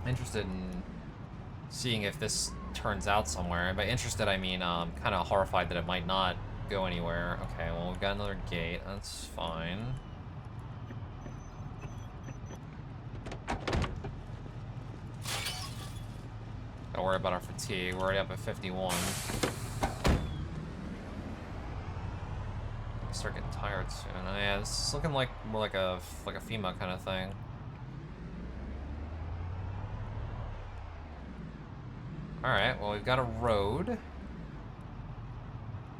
Interested in seeing if this turns out somewhere. And by interested, I mean kind of horrified that it might not go anywhere. Okay, well, we've got another gate. That's fine. Don't worry about our fatigue. We're already up at 51. Start getting tired soon. Oh, yeah, this is looking like more like a FEMA kind of thing. Alright, well, we've got a road.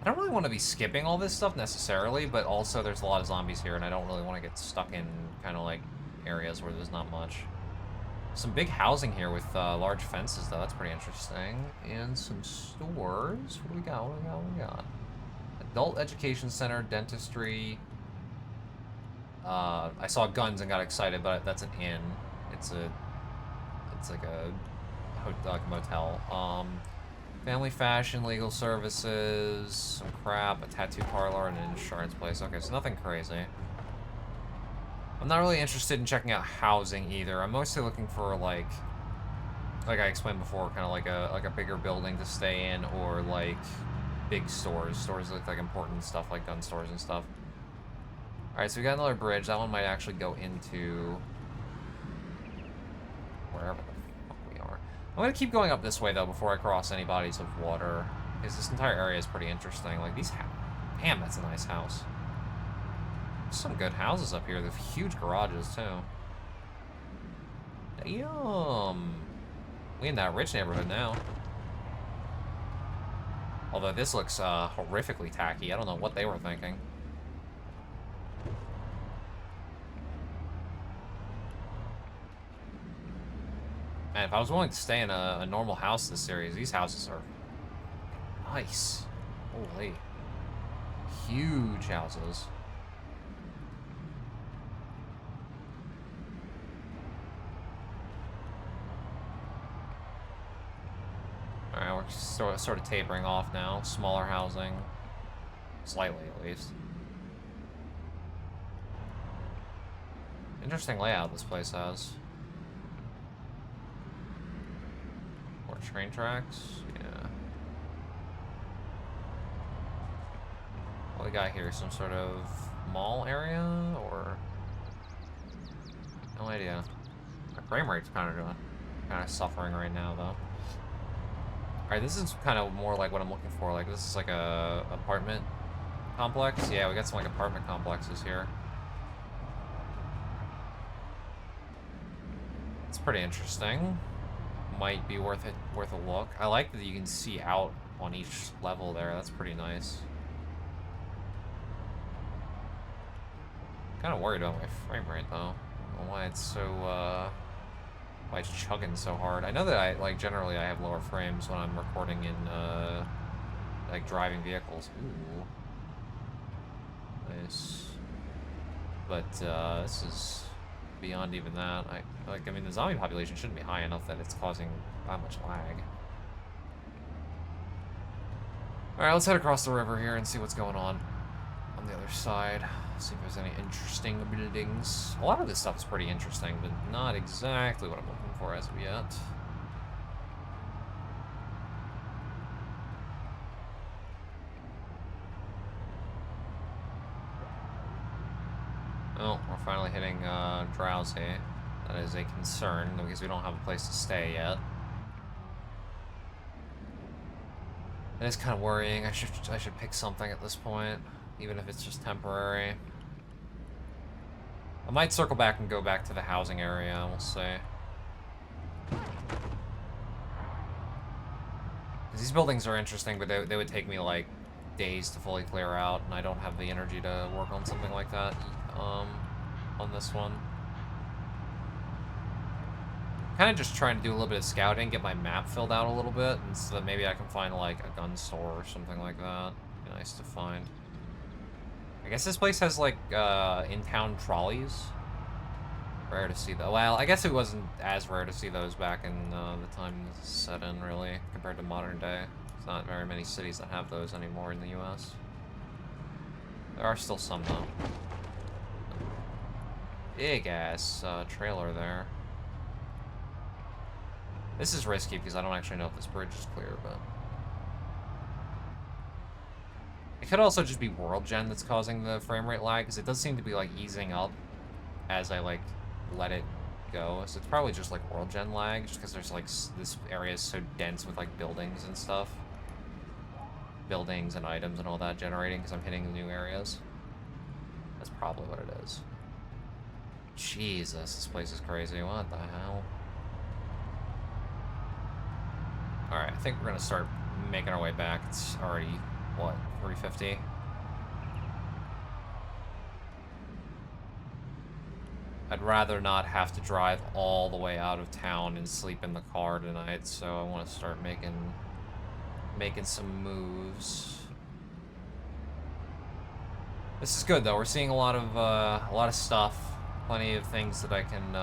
I don't really want to be skipping all this stuff necessarily, but also there's a lot of zombies here, and I don't really want to get stuck in kind of like areas where there's not much. Some big housing here with large fences, though. That's pretty interesting. And some stores. What do we got? What do we got? Adult Education Center, dentistry. I saw guns and got excited, but that's an inn. It's like a motel. Family fashion, legal services, some crap, a tattoo parlor, and an insurance place. Okay, so nothing crazy. I'm not really interested in checking out housing either. I'm mostly looking for like I explained before, kind of like a bigger building to stay in, or like big stores. Stores look like important stuff, like gun stores and stuff. All right, so we got another bridge. That one might actually go into wherever the fuck we are. I'm gonna keep going up this way though before I cross any bodies of water, because this entire area is pretty interesting. Like these, damn, that's a nice house. There's some good houses up here. They have huge garages too. Damn. We in that rich neighborhood now. Although this looks horrifically tacky. I don't know what they were thinking. Man, if I was willing to stay in a normal house this series, these houses are nice. Holy. Huge houses. Alright, we're sort of tapering off now. Smaller housing. Slightly, at least. Interesting layout this place has. More train tracks? Yeah. What we got here? Some sort of mall area? Or... no idea. My frame rate's kind of suffering right now, though. Alright, this is kind of more like what I'm looking for. Like, this is like a apartment complex. Yeah, we got some like apartment complexes here. It's pretty interesting. Might be worth a look. I like that you can see out on each level there. That's pretty nice. Kind of worried about my frame rate though. I don't know why it's so why it's chugging so hard. I know that I like generally I have lower frames when I'm recording in like driving vehicles. Ooh. Nice. But this is beyond even that. I mean the zombie population shouldn't be high enough that it's causing that much lag. Alright, let's head across the river here and see what's going on the other side. See if there's any interesting buildings. A lot of this stuff is pretty interesting, but not exactly what I'm looking for as of yet. Oh, we're finally hitting drowsy. That is a concern because we don't have a place to stay yet. It is kind of worrying. I should pick something at this point, even if it's just temporary. I might circle back and go back to the housing area, we'll see. These buildings are interesting, but they would take me like days to fully clear out, and I don't have the energy to work on something like that on this one. Kind of just trying to do a little bit of scouting, get my map filled out a little bit, and so that maybe I can find like a gun store or something like that. Be nice to find. I guess this place has like in-town trolleys. Rare to see though. Well, I guess it wasn't as rare to see those back in the time this is set in, really, compared to modern day. There's not very many cities that have those anymore in the U.S. There are still some though. Big ass trailer there. This is risky because I don't actually know if this bridge is clear, but... it could also just be world gen that's causing the frame rate lag, because it does seem to be, like, easing up as I, like, let it go. So it's probably just, like, world gen lag, just because there's, like, this area is so dense with, like, buildings and stuff. Buildings and items and all that generating, because I'm hitting the new areas. That's probably what it is. Jesus, this place is crazy. What the hell? Alright, I think we're gonna start making our way back. It's already, what, 3:50? I'd rather not have to drive all the way out of town and sleep in the car tonight, so I want to start making some moves. This is good though. We're seeing a lot of stuff, plenty of things that I can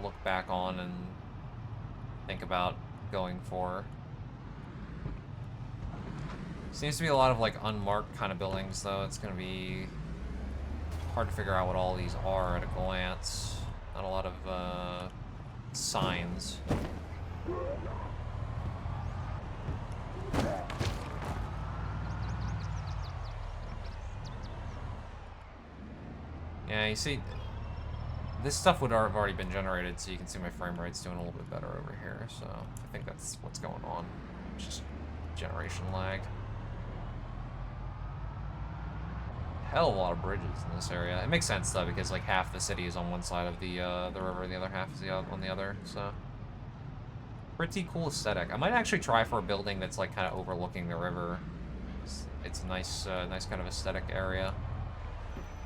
look back on and think about going for. Seems to be a lot of like unmarked kind of buildings though. It's gonna be hard to figure out what all these are at a glance. Not a lot of signs. Yeah, you see, this stuff would have already been generated, so you can see my frame rate's doing a little bit better over here. So I think that's what's going on. It's just generation lag. hell of a lot of bridges in this area. It makes sense though, because like half the city is on one side of the river, the other half is on the other. So pretty cool aesthetic. I might actually try for a building that's like kind of overlooking the river. It's a nice, nice kind of aesthetic area.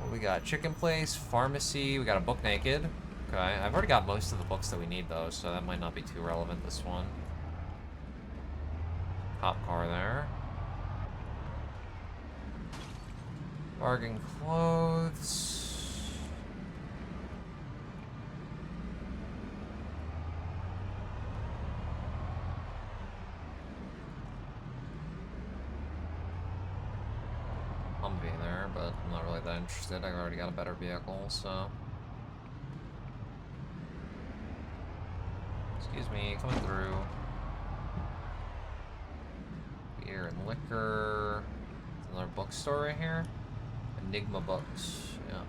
What we got? Chicken place, pharmacy. We got a book naked. Okay, I've already got most of the books that we need though, so that might not be too relevant this one. Cop car there. Bargain clothes. Humvee there, but I'm not really that interested. I already got a better vehicle, so. Excuse me, coming through. Beer and liquor. There's another bookstore right here. Enigma Books, yeah.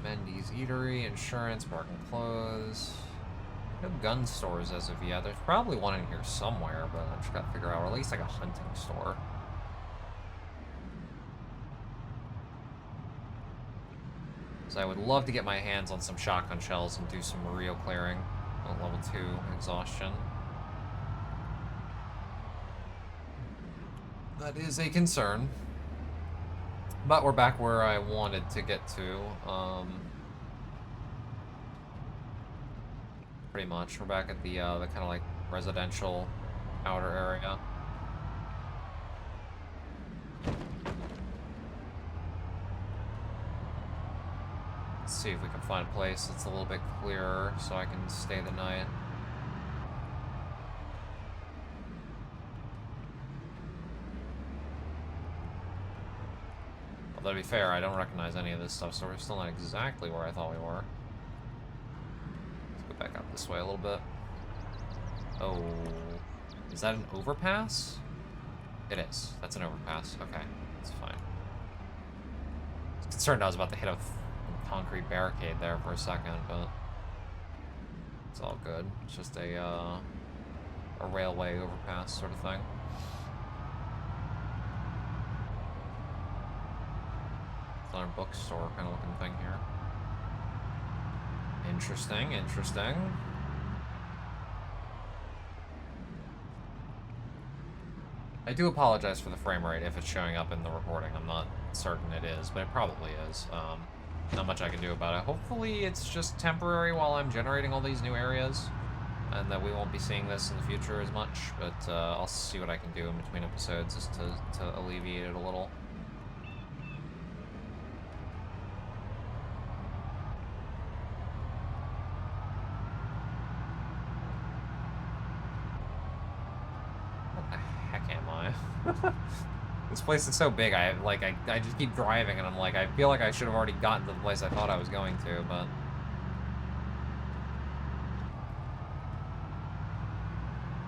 Mendy's Eatery, insurance, bargain clothes. No gun stores as of yet. There's probably one in here somewhere, but I just gotta figure out, or at least like a hunting store. So I would love to get my hands on some shotgun shells and do some real clearing on level 2 exhaustion. That is a concern. But we're back where I wanted to get to. Pretty much. We're back at the kind of like residential outer area. Let's see if we can find a place that's a little bit clearer so I can stay the night. Although to be fair, I don't recognize any of this stuff, so we're still not exactly where I thought we were. Let's go back up this way a little bit. Oh, is that an overpass? It is. That's an overpass. Okay, that's fine. I was concerned I was about to hit a concrete barricade there for a second, but it's all good. It's just a railway overpass sort of thing. It's our bookstore kind of looking thing here. Interesting, interesting. I do apologize for the frame rate if it's showing up in the recording. I'm not certain it is, but it probably is. Not much I can do about it. Hopefully it's just temporary while I'm generating all these new areas, and that we won't be seeing this in the future as much, but I'll see what I can do in between episodes just to alleviate it a little. What the heck am I? This place is so big, I just keep driving and I'm like, I feel like I should have already gotten to the place I thought I was going to, but...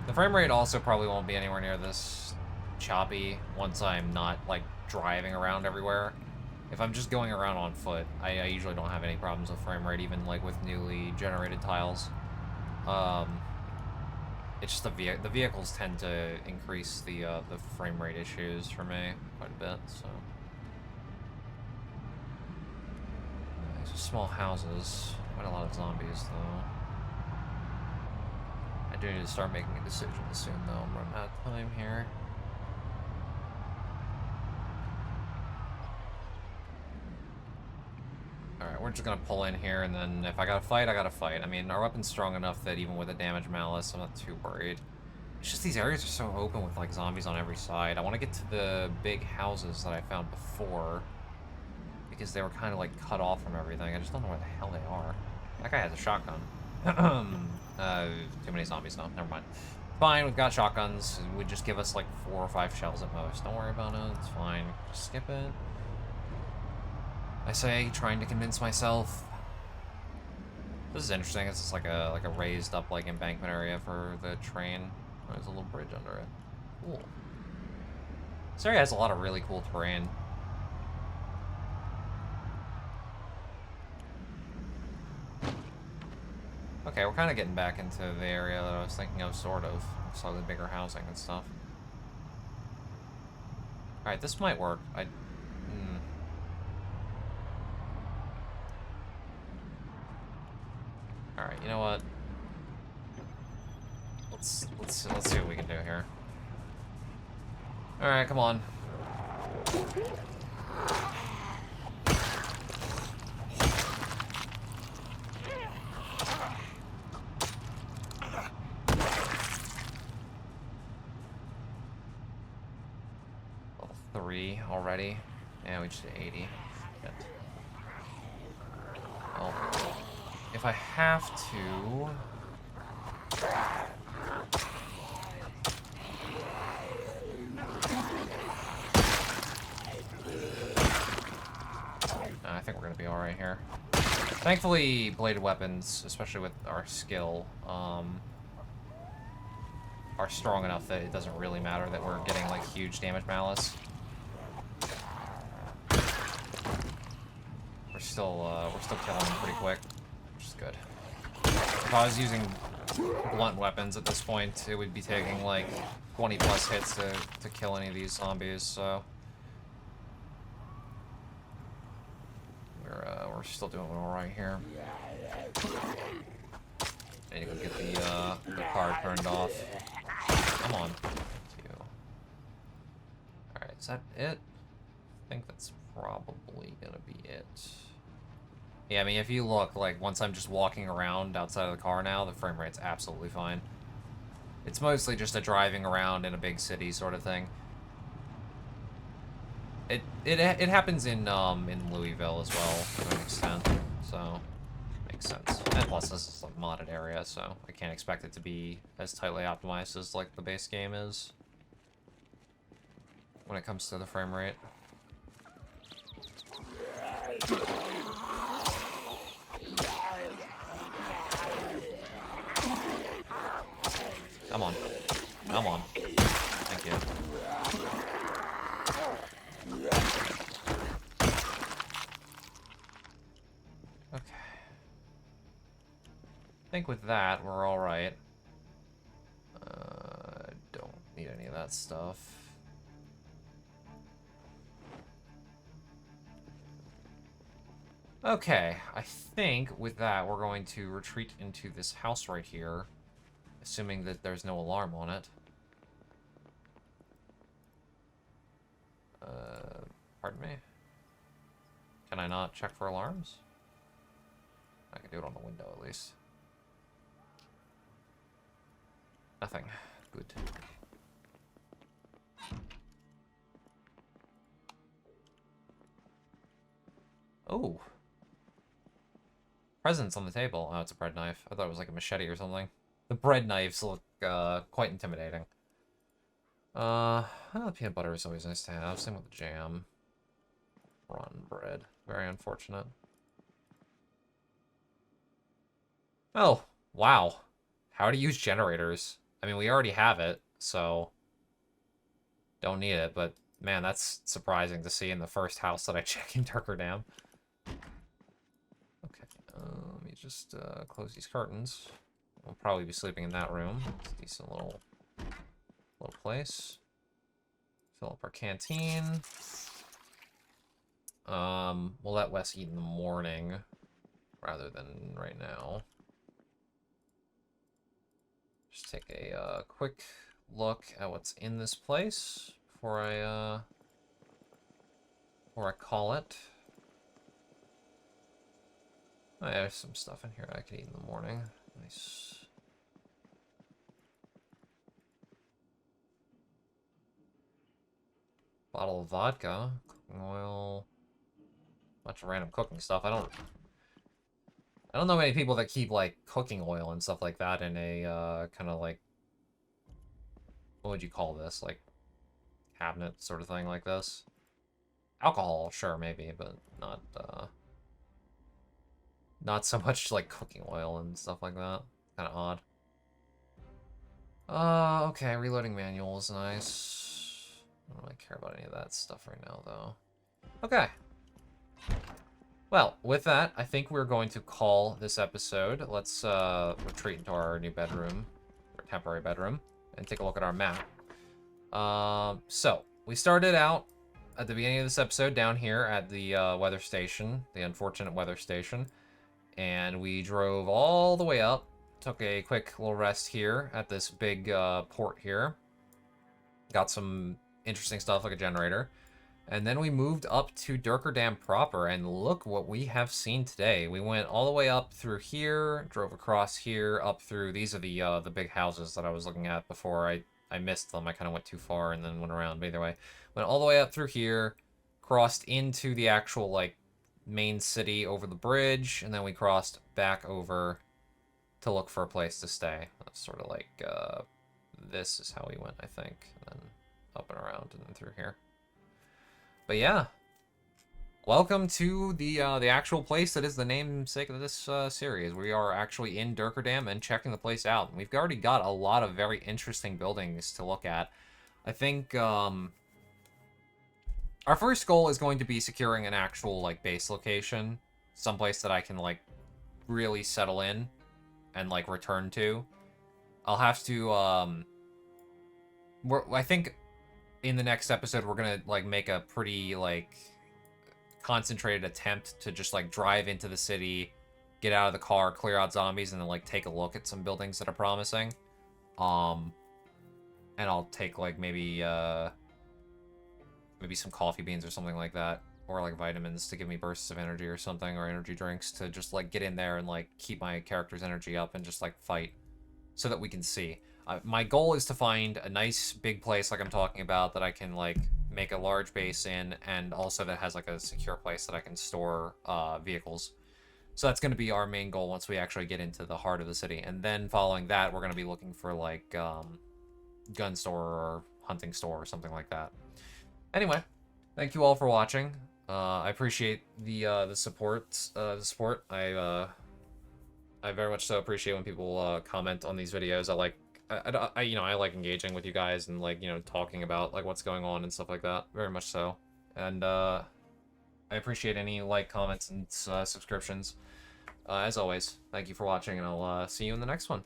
The frame rate also probably won't be anywhere near this choppy once I'm not, like, driving around everywhere. If I'm just going around on foot, I usually don't have any problems with frame rate, even, like, with newly generated tiles. It's just the vehicles tend to increase the frame rate issues for me quite a bit, so. These are small houses. Quite a lot of zombies, though. I do need to start making a decision soon, though. I'm running out of time here. Alright, we're just gonna pull in here, and then if I gotta fight, I gotta fight. I mean, our weapon's strong enough that even with a damaged malice, I'm not too worried. It's just these areas are so open with, like, zombies on every side. I want to get to the big houses that I found before, because they were kind of, like, cut off from everything. I just don't know where the hell they are. That guy has a shotgun. Too many zombies now. Never mind. Fine, we've got shotguns. It would just give us, like, 4 or 5 shells at most. Don't worry about it. It's fine. Just skip it. I say, trying to convince myself. This is interesting. It's just like a raised up like embankment area for the train. There's a little bridge under it. Cool. This area has a lot of really cool terrain. Okay, we're kind of getting back into the area that I was thinking of, sort of. Slightly bigger housing and stuff. Alright, this might work. Alright, you know what? Let's see what we can do here. Alright, come on. Level 3 already. Yeah, we just did 80. Shit. Well, if I have to... I think we're gonna be alright here. Thankfully, bladed weapons, especially with our skill, are strong enough that it doesn't really matter that we're getting, like, huge damage malice. We're still killing them pretty quick, which is good. If I was using blunt weapons at this point, it would be taking, like, 20 plus hits to kill any of these zombies, so... We're still doing alright here. I need to go get the car turned off. Come on. Alright, is that it? I think that's probably gonna be it. Yeah, I mean, if you look, like, once I'm just walking around outside of the car now, the frame rate's absolutely fine. It's mostly just a driving around in a big city sort of thing. It happens in Louisville as well, to an extent, so makes sense. And plus, this is a modded area, so I can't expect it to be as tightly optimized as, like, the base game is when it comes to the frame rate. Come on. Come on. Thank you. Okay. I think with that, we're alright. Don't need any of that stuff. Okay, I think with that, we're going to retreat into this house right here, assuming that there's no alarm on it. Pardon me? Can I not check for alarms? I can do it on the window, at least. Nothing. Good. Oh. Presents on the table. Oh, it's a bread knife. I thought it was like a machete or something. The bread knives look quite intimidating. Well, peanut butter is always nice to have. Same with the jam. Rotten bread. Very unfortunate. Oh, wow. How to use generators. I mean, we already have it, so don't need it, but man, that's surprising to see in the first house that I check in Turkerdam. Okay, let me just close these curtains. We'll probably be sleeping in that room. It's a decent little place. Fill up our canteen. We'll let Wes eat in the morning rather than right now. Just take a quick look at what's in this place before I call it. Oh, yeah, there's some stuff in here I could eat in the morning. Nice. Bottle of vodka, cooking oil, bunch of random cooking stuff. I don't know many people that keep, like, cooking oil and stuff like that in a, kind of, like, what would you call this? Like, cabinet sort of thing like this. Alcohol, sure, maybe, but not so much, like, cooking oil and stuff like that. Kind of odd. Okay, reloading manual is nice. I don't really care about any of that stuff right now, though. Okay. Well, with that, I think we're going to call this episode. Let's retreat into our new bedroom, our temporary bedroom, and take a look at our map. So, we started out at the beginning of this episode down here at the weather station, the unfortunate weather station. And we drove all the way up. Took a quick little rest here at this big port here. Got some interesting stuff like a generator. And then we moved up to Dam proper, and look what we have seen today. We went all the way up through here, drove across here, up through... These are the big houses that I was looking at before. I missed them. I kind of went too far and then went around. But either way, went all the way up through here, crossed into the actual, like, main city over the bridge, and then we crossed back over to look for a place to stay. That's sort of like, this is how we went, I think. And then up and around and then through here. But yeah, welcome to the actual place that is the namesake of this series. We are actually in Dam and checking the place out. We've already got a lot of very interesting buildings to look at. I think our first goal is going to be securing an actual like base location, someplace that I can like really settle in and like return to. I'll have to I think in the next episode, we're gonna, like, make a pretty, like, concentrated attempt to just, like, drive into the city, get out of the car, clear out zombies, and then, like, take a look at some buildings that are promising. And I'll take, like, maybe some coffee beans or something like that, or, like, vitamins to give me bursts of energy or something, or energy drinks to just, like, get in there and, like, keep my character's energy up and just, like, fight so that we can see. My goal is to find a nice big place like I'm talking about that I can like make a large base in, and also that has like a secure place that I can store vehicles. So that's going to be our main goal once we actually get into the heart of the city. And then following that, we're going to be looking for like gun store or hunting store or something like that. Anyway, thank you all for watching. I appreciate the support. I very much so appreciate when people comment on these videos. I like engaging with you guys and like, talking about like what's going on and stuff like that. Very much so. And I appreciate any like, comments, and subscriptions. As always, thank you for watching, and I'll see you in the next one.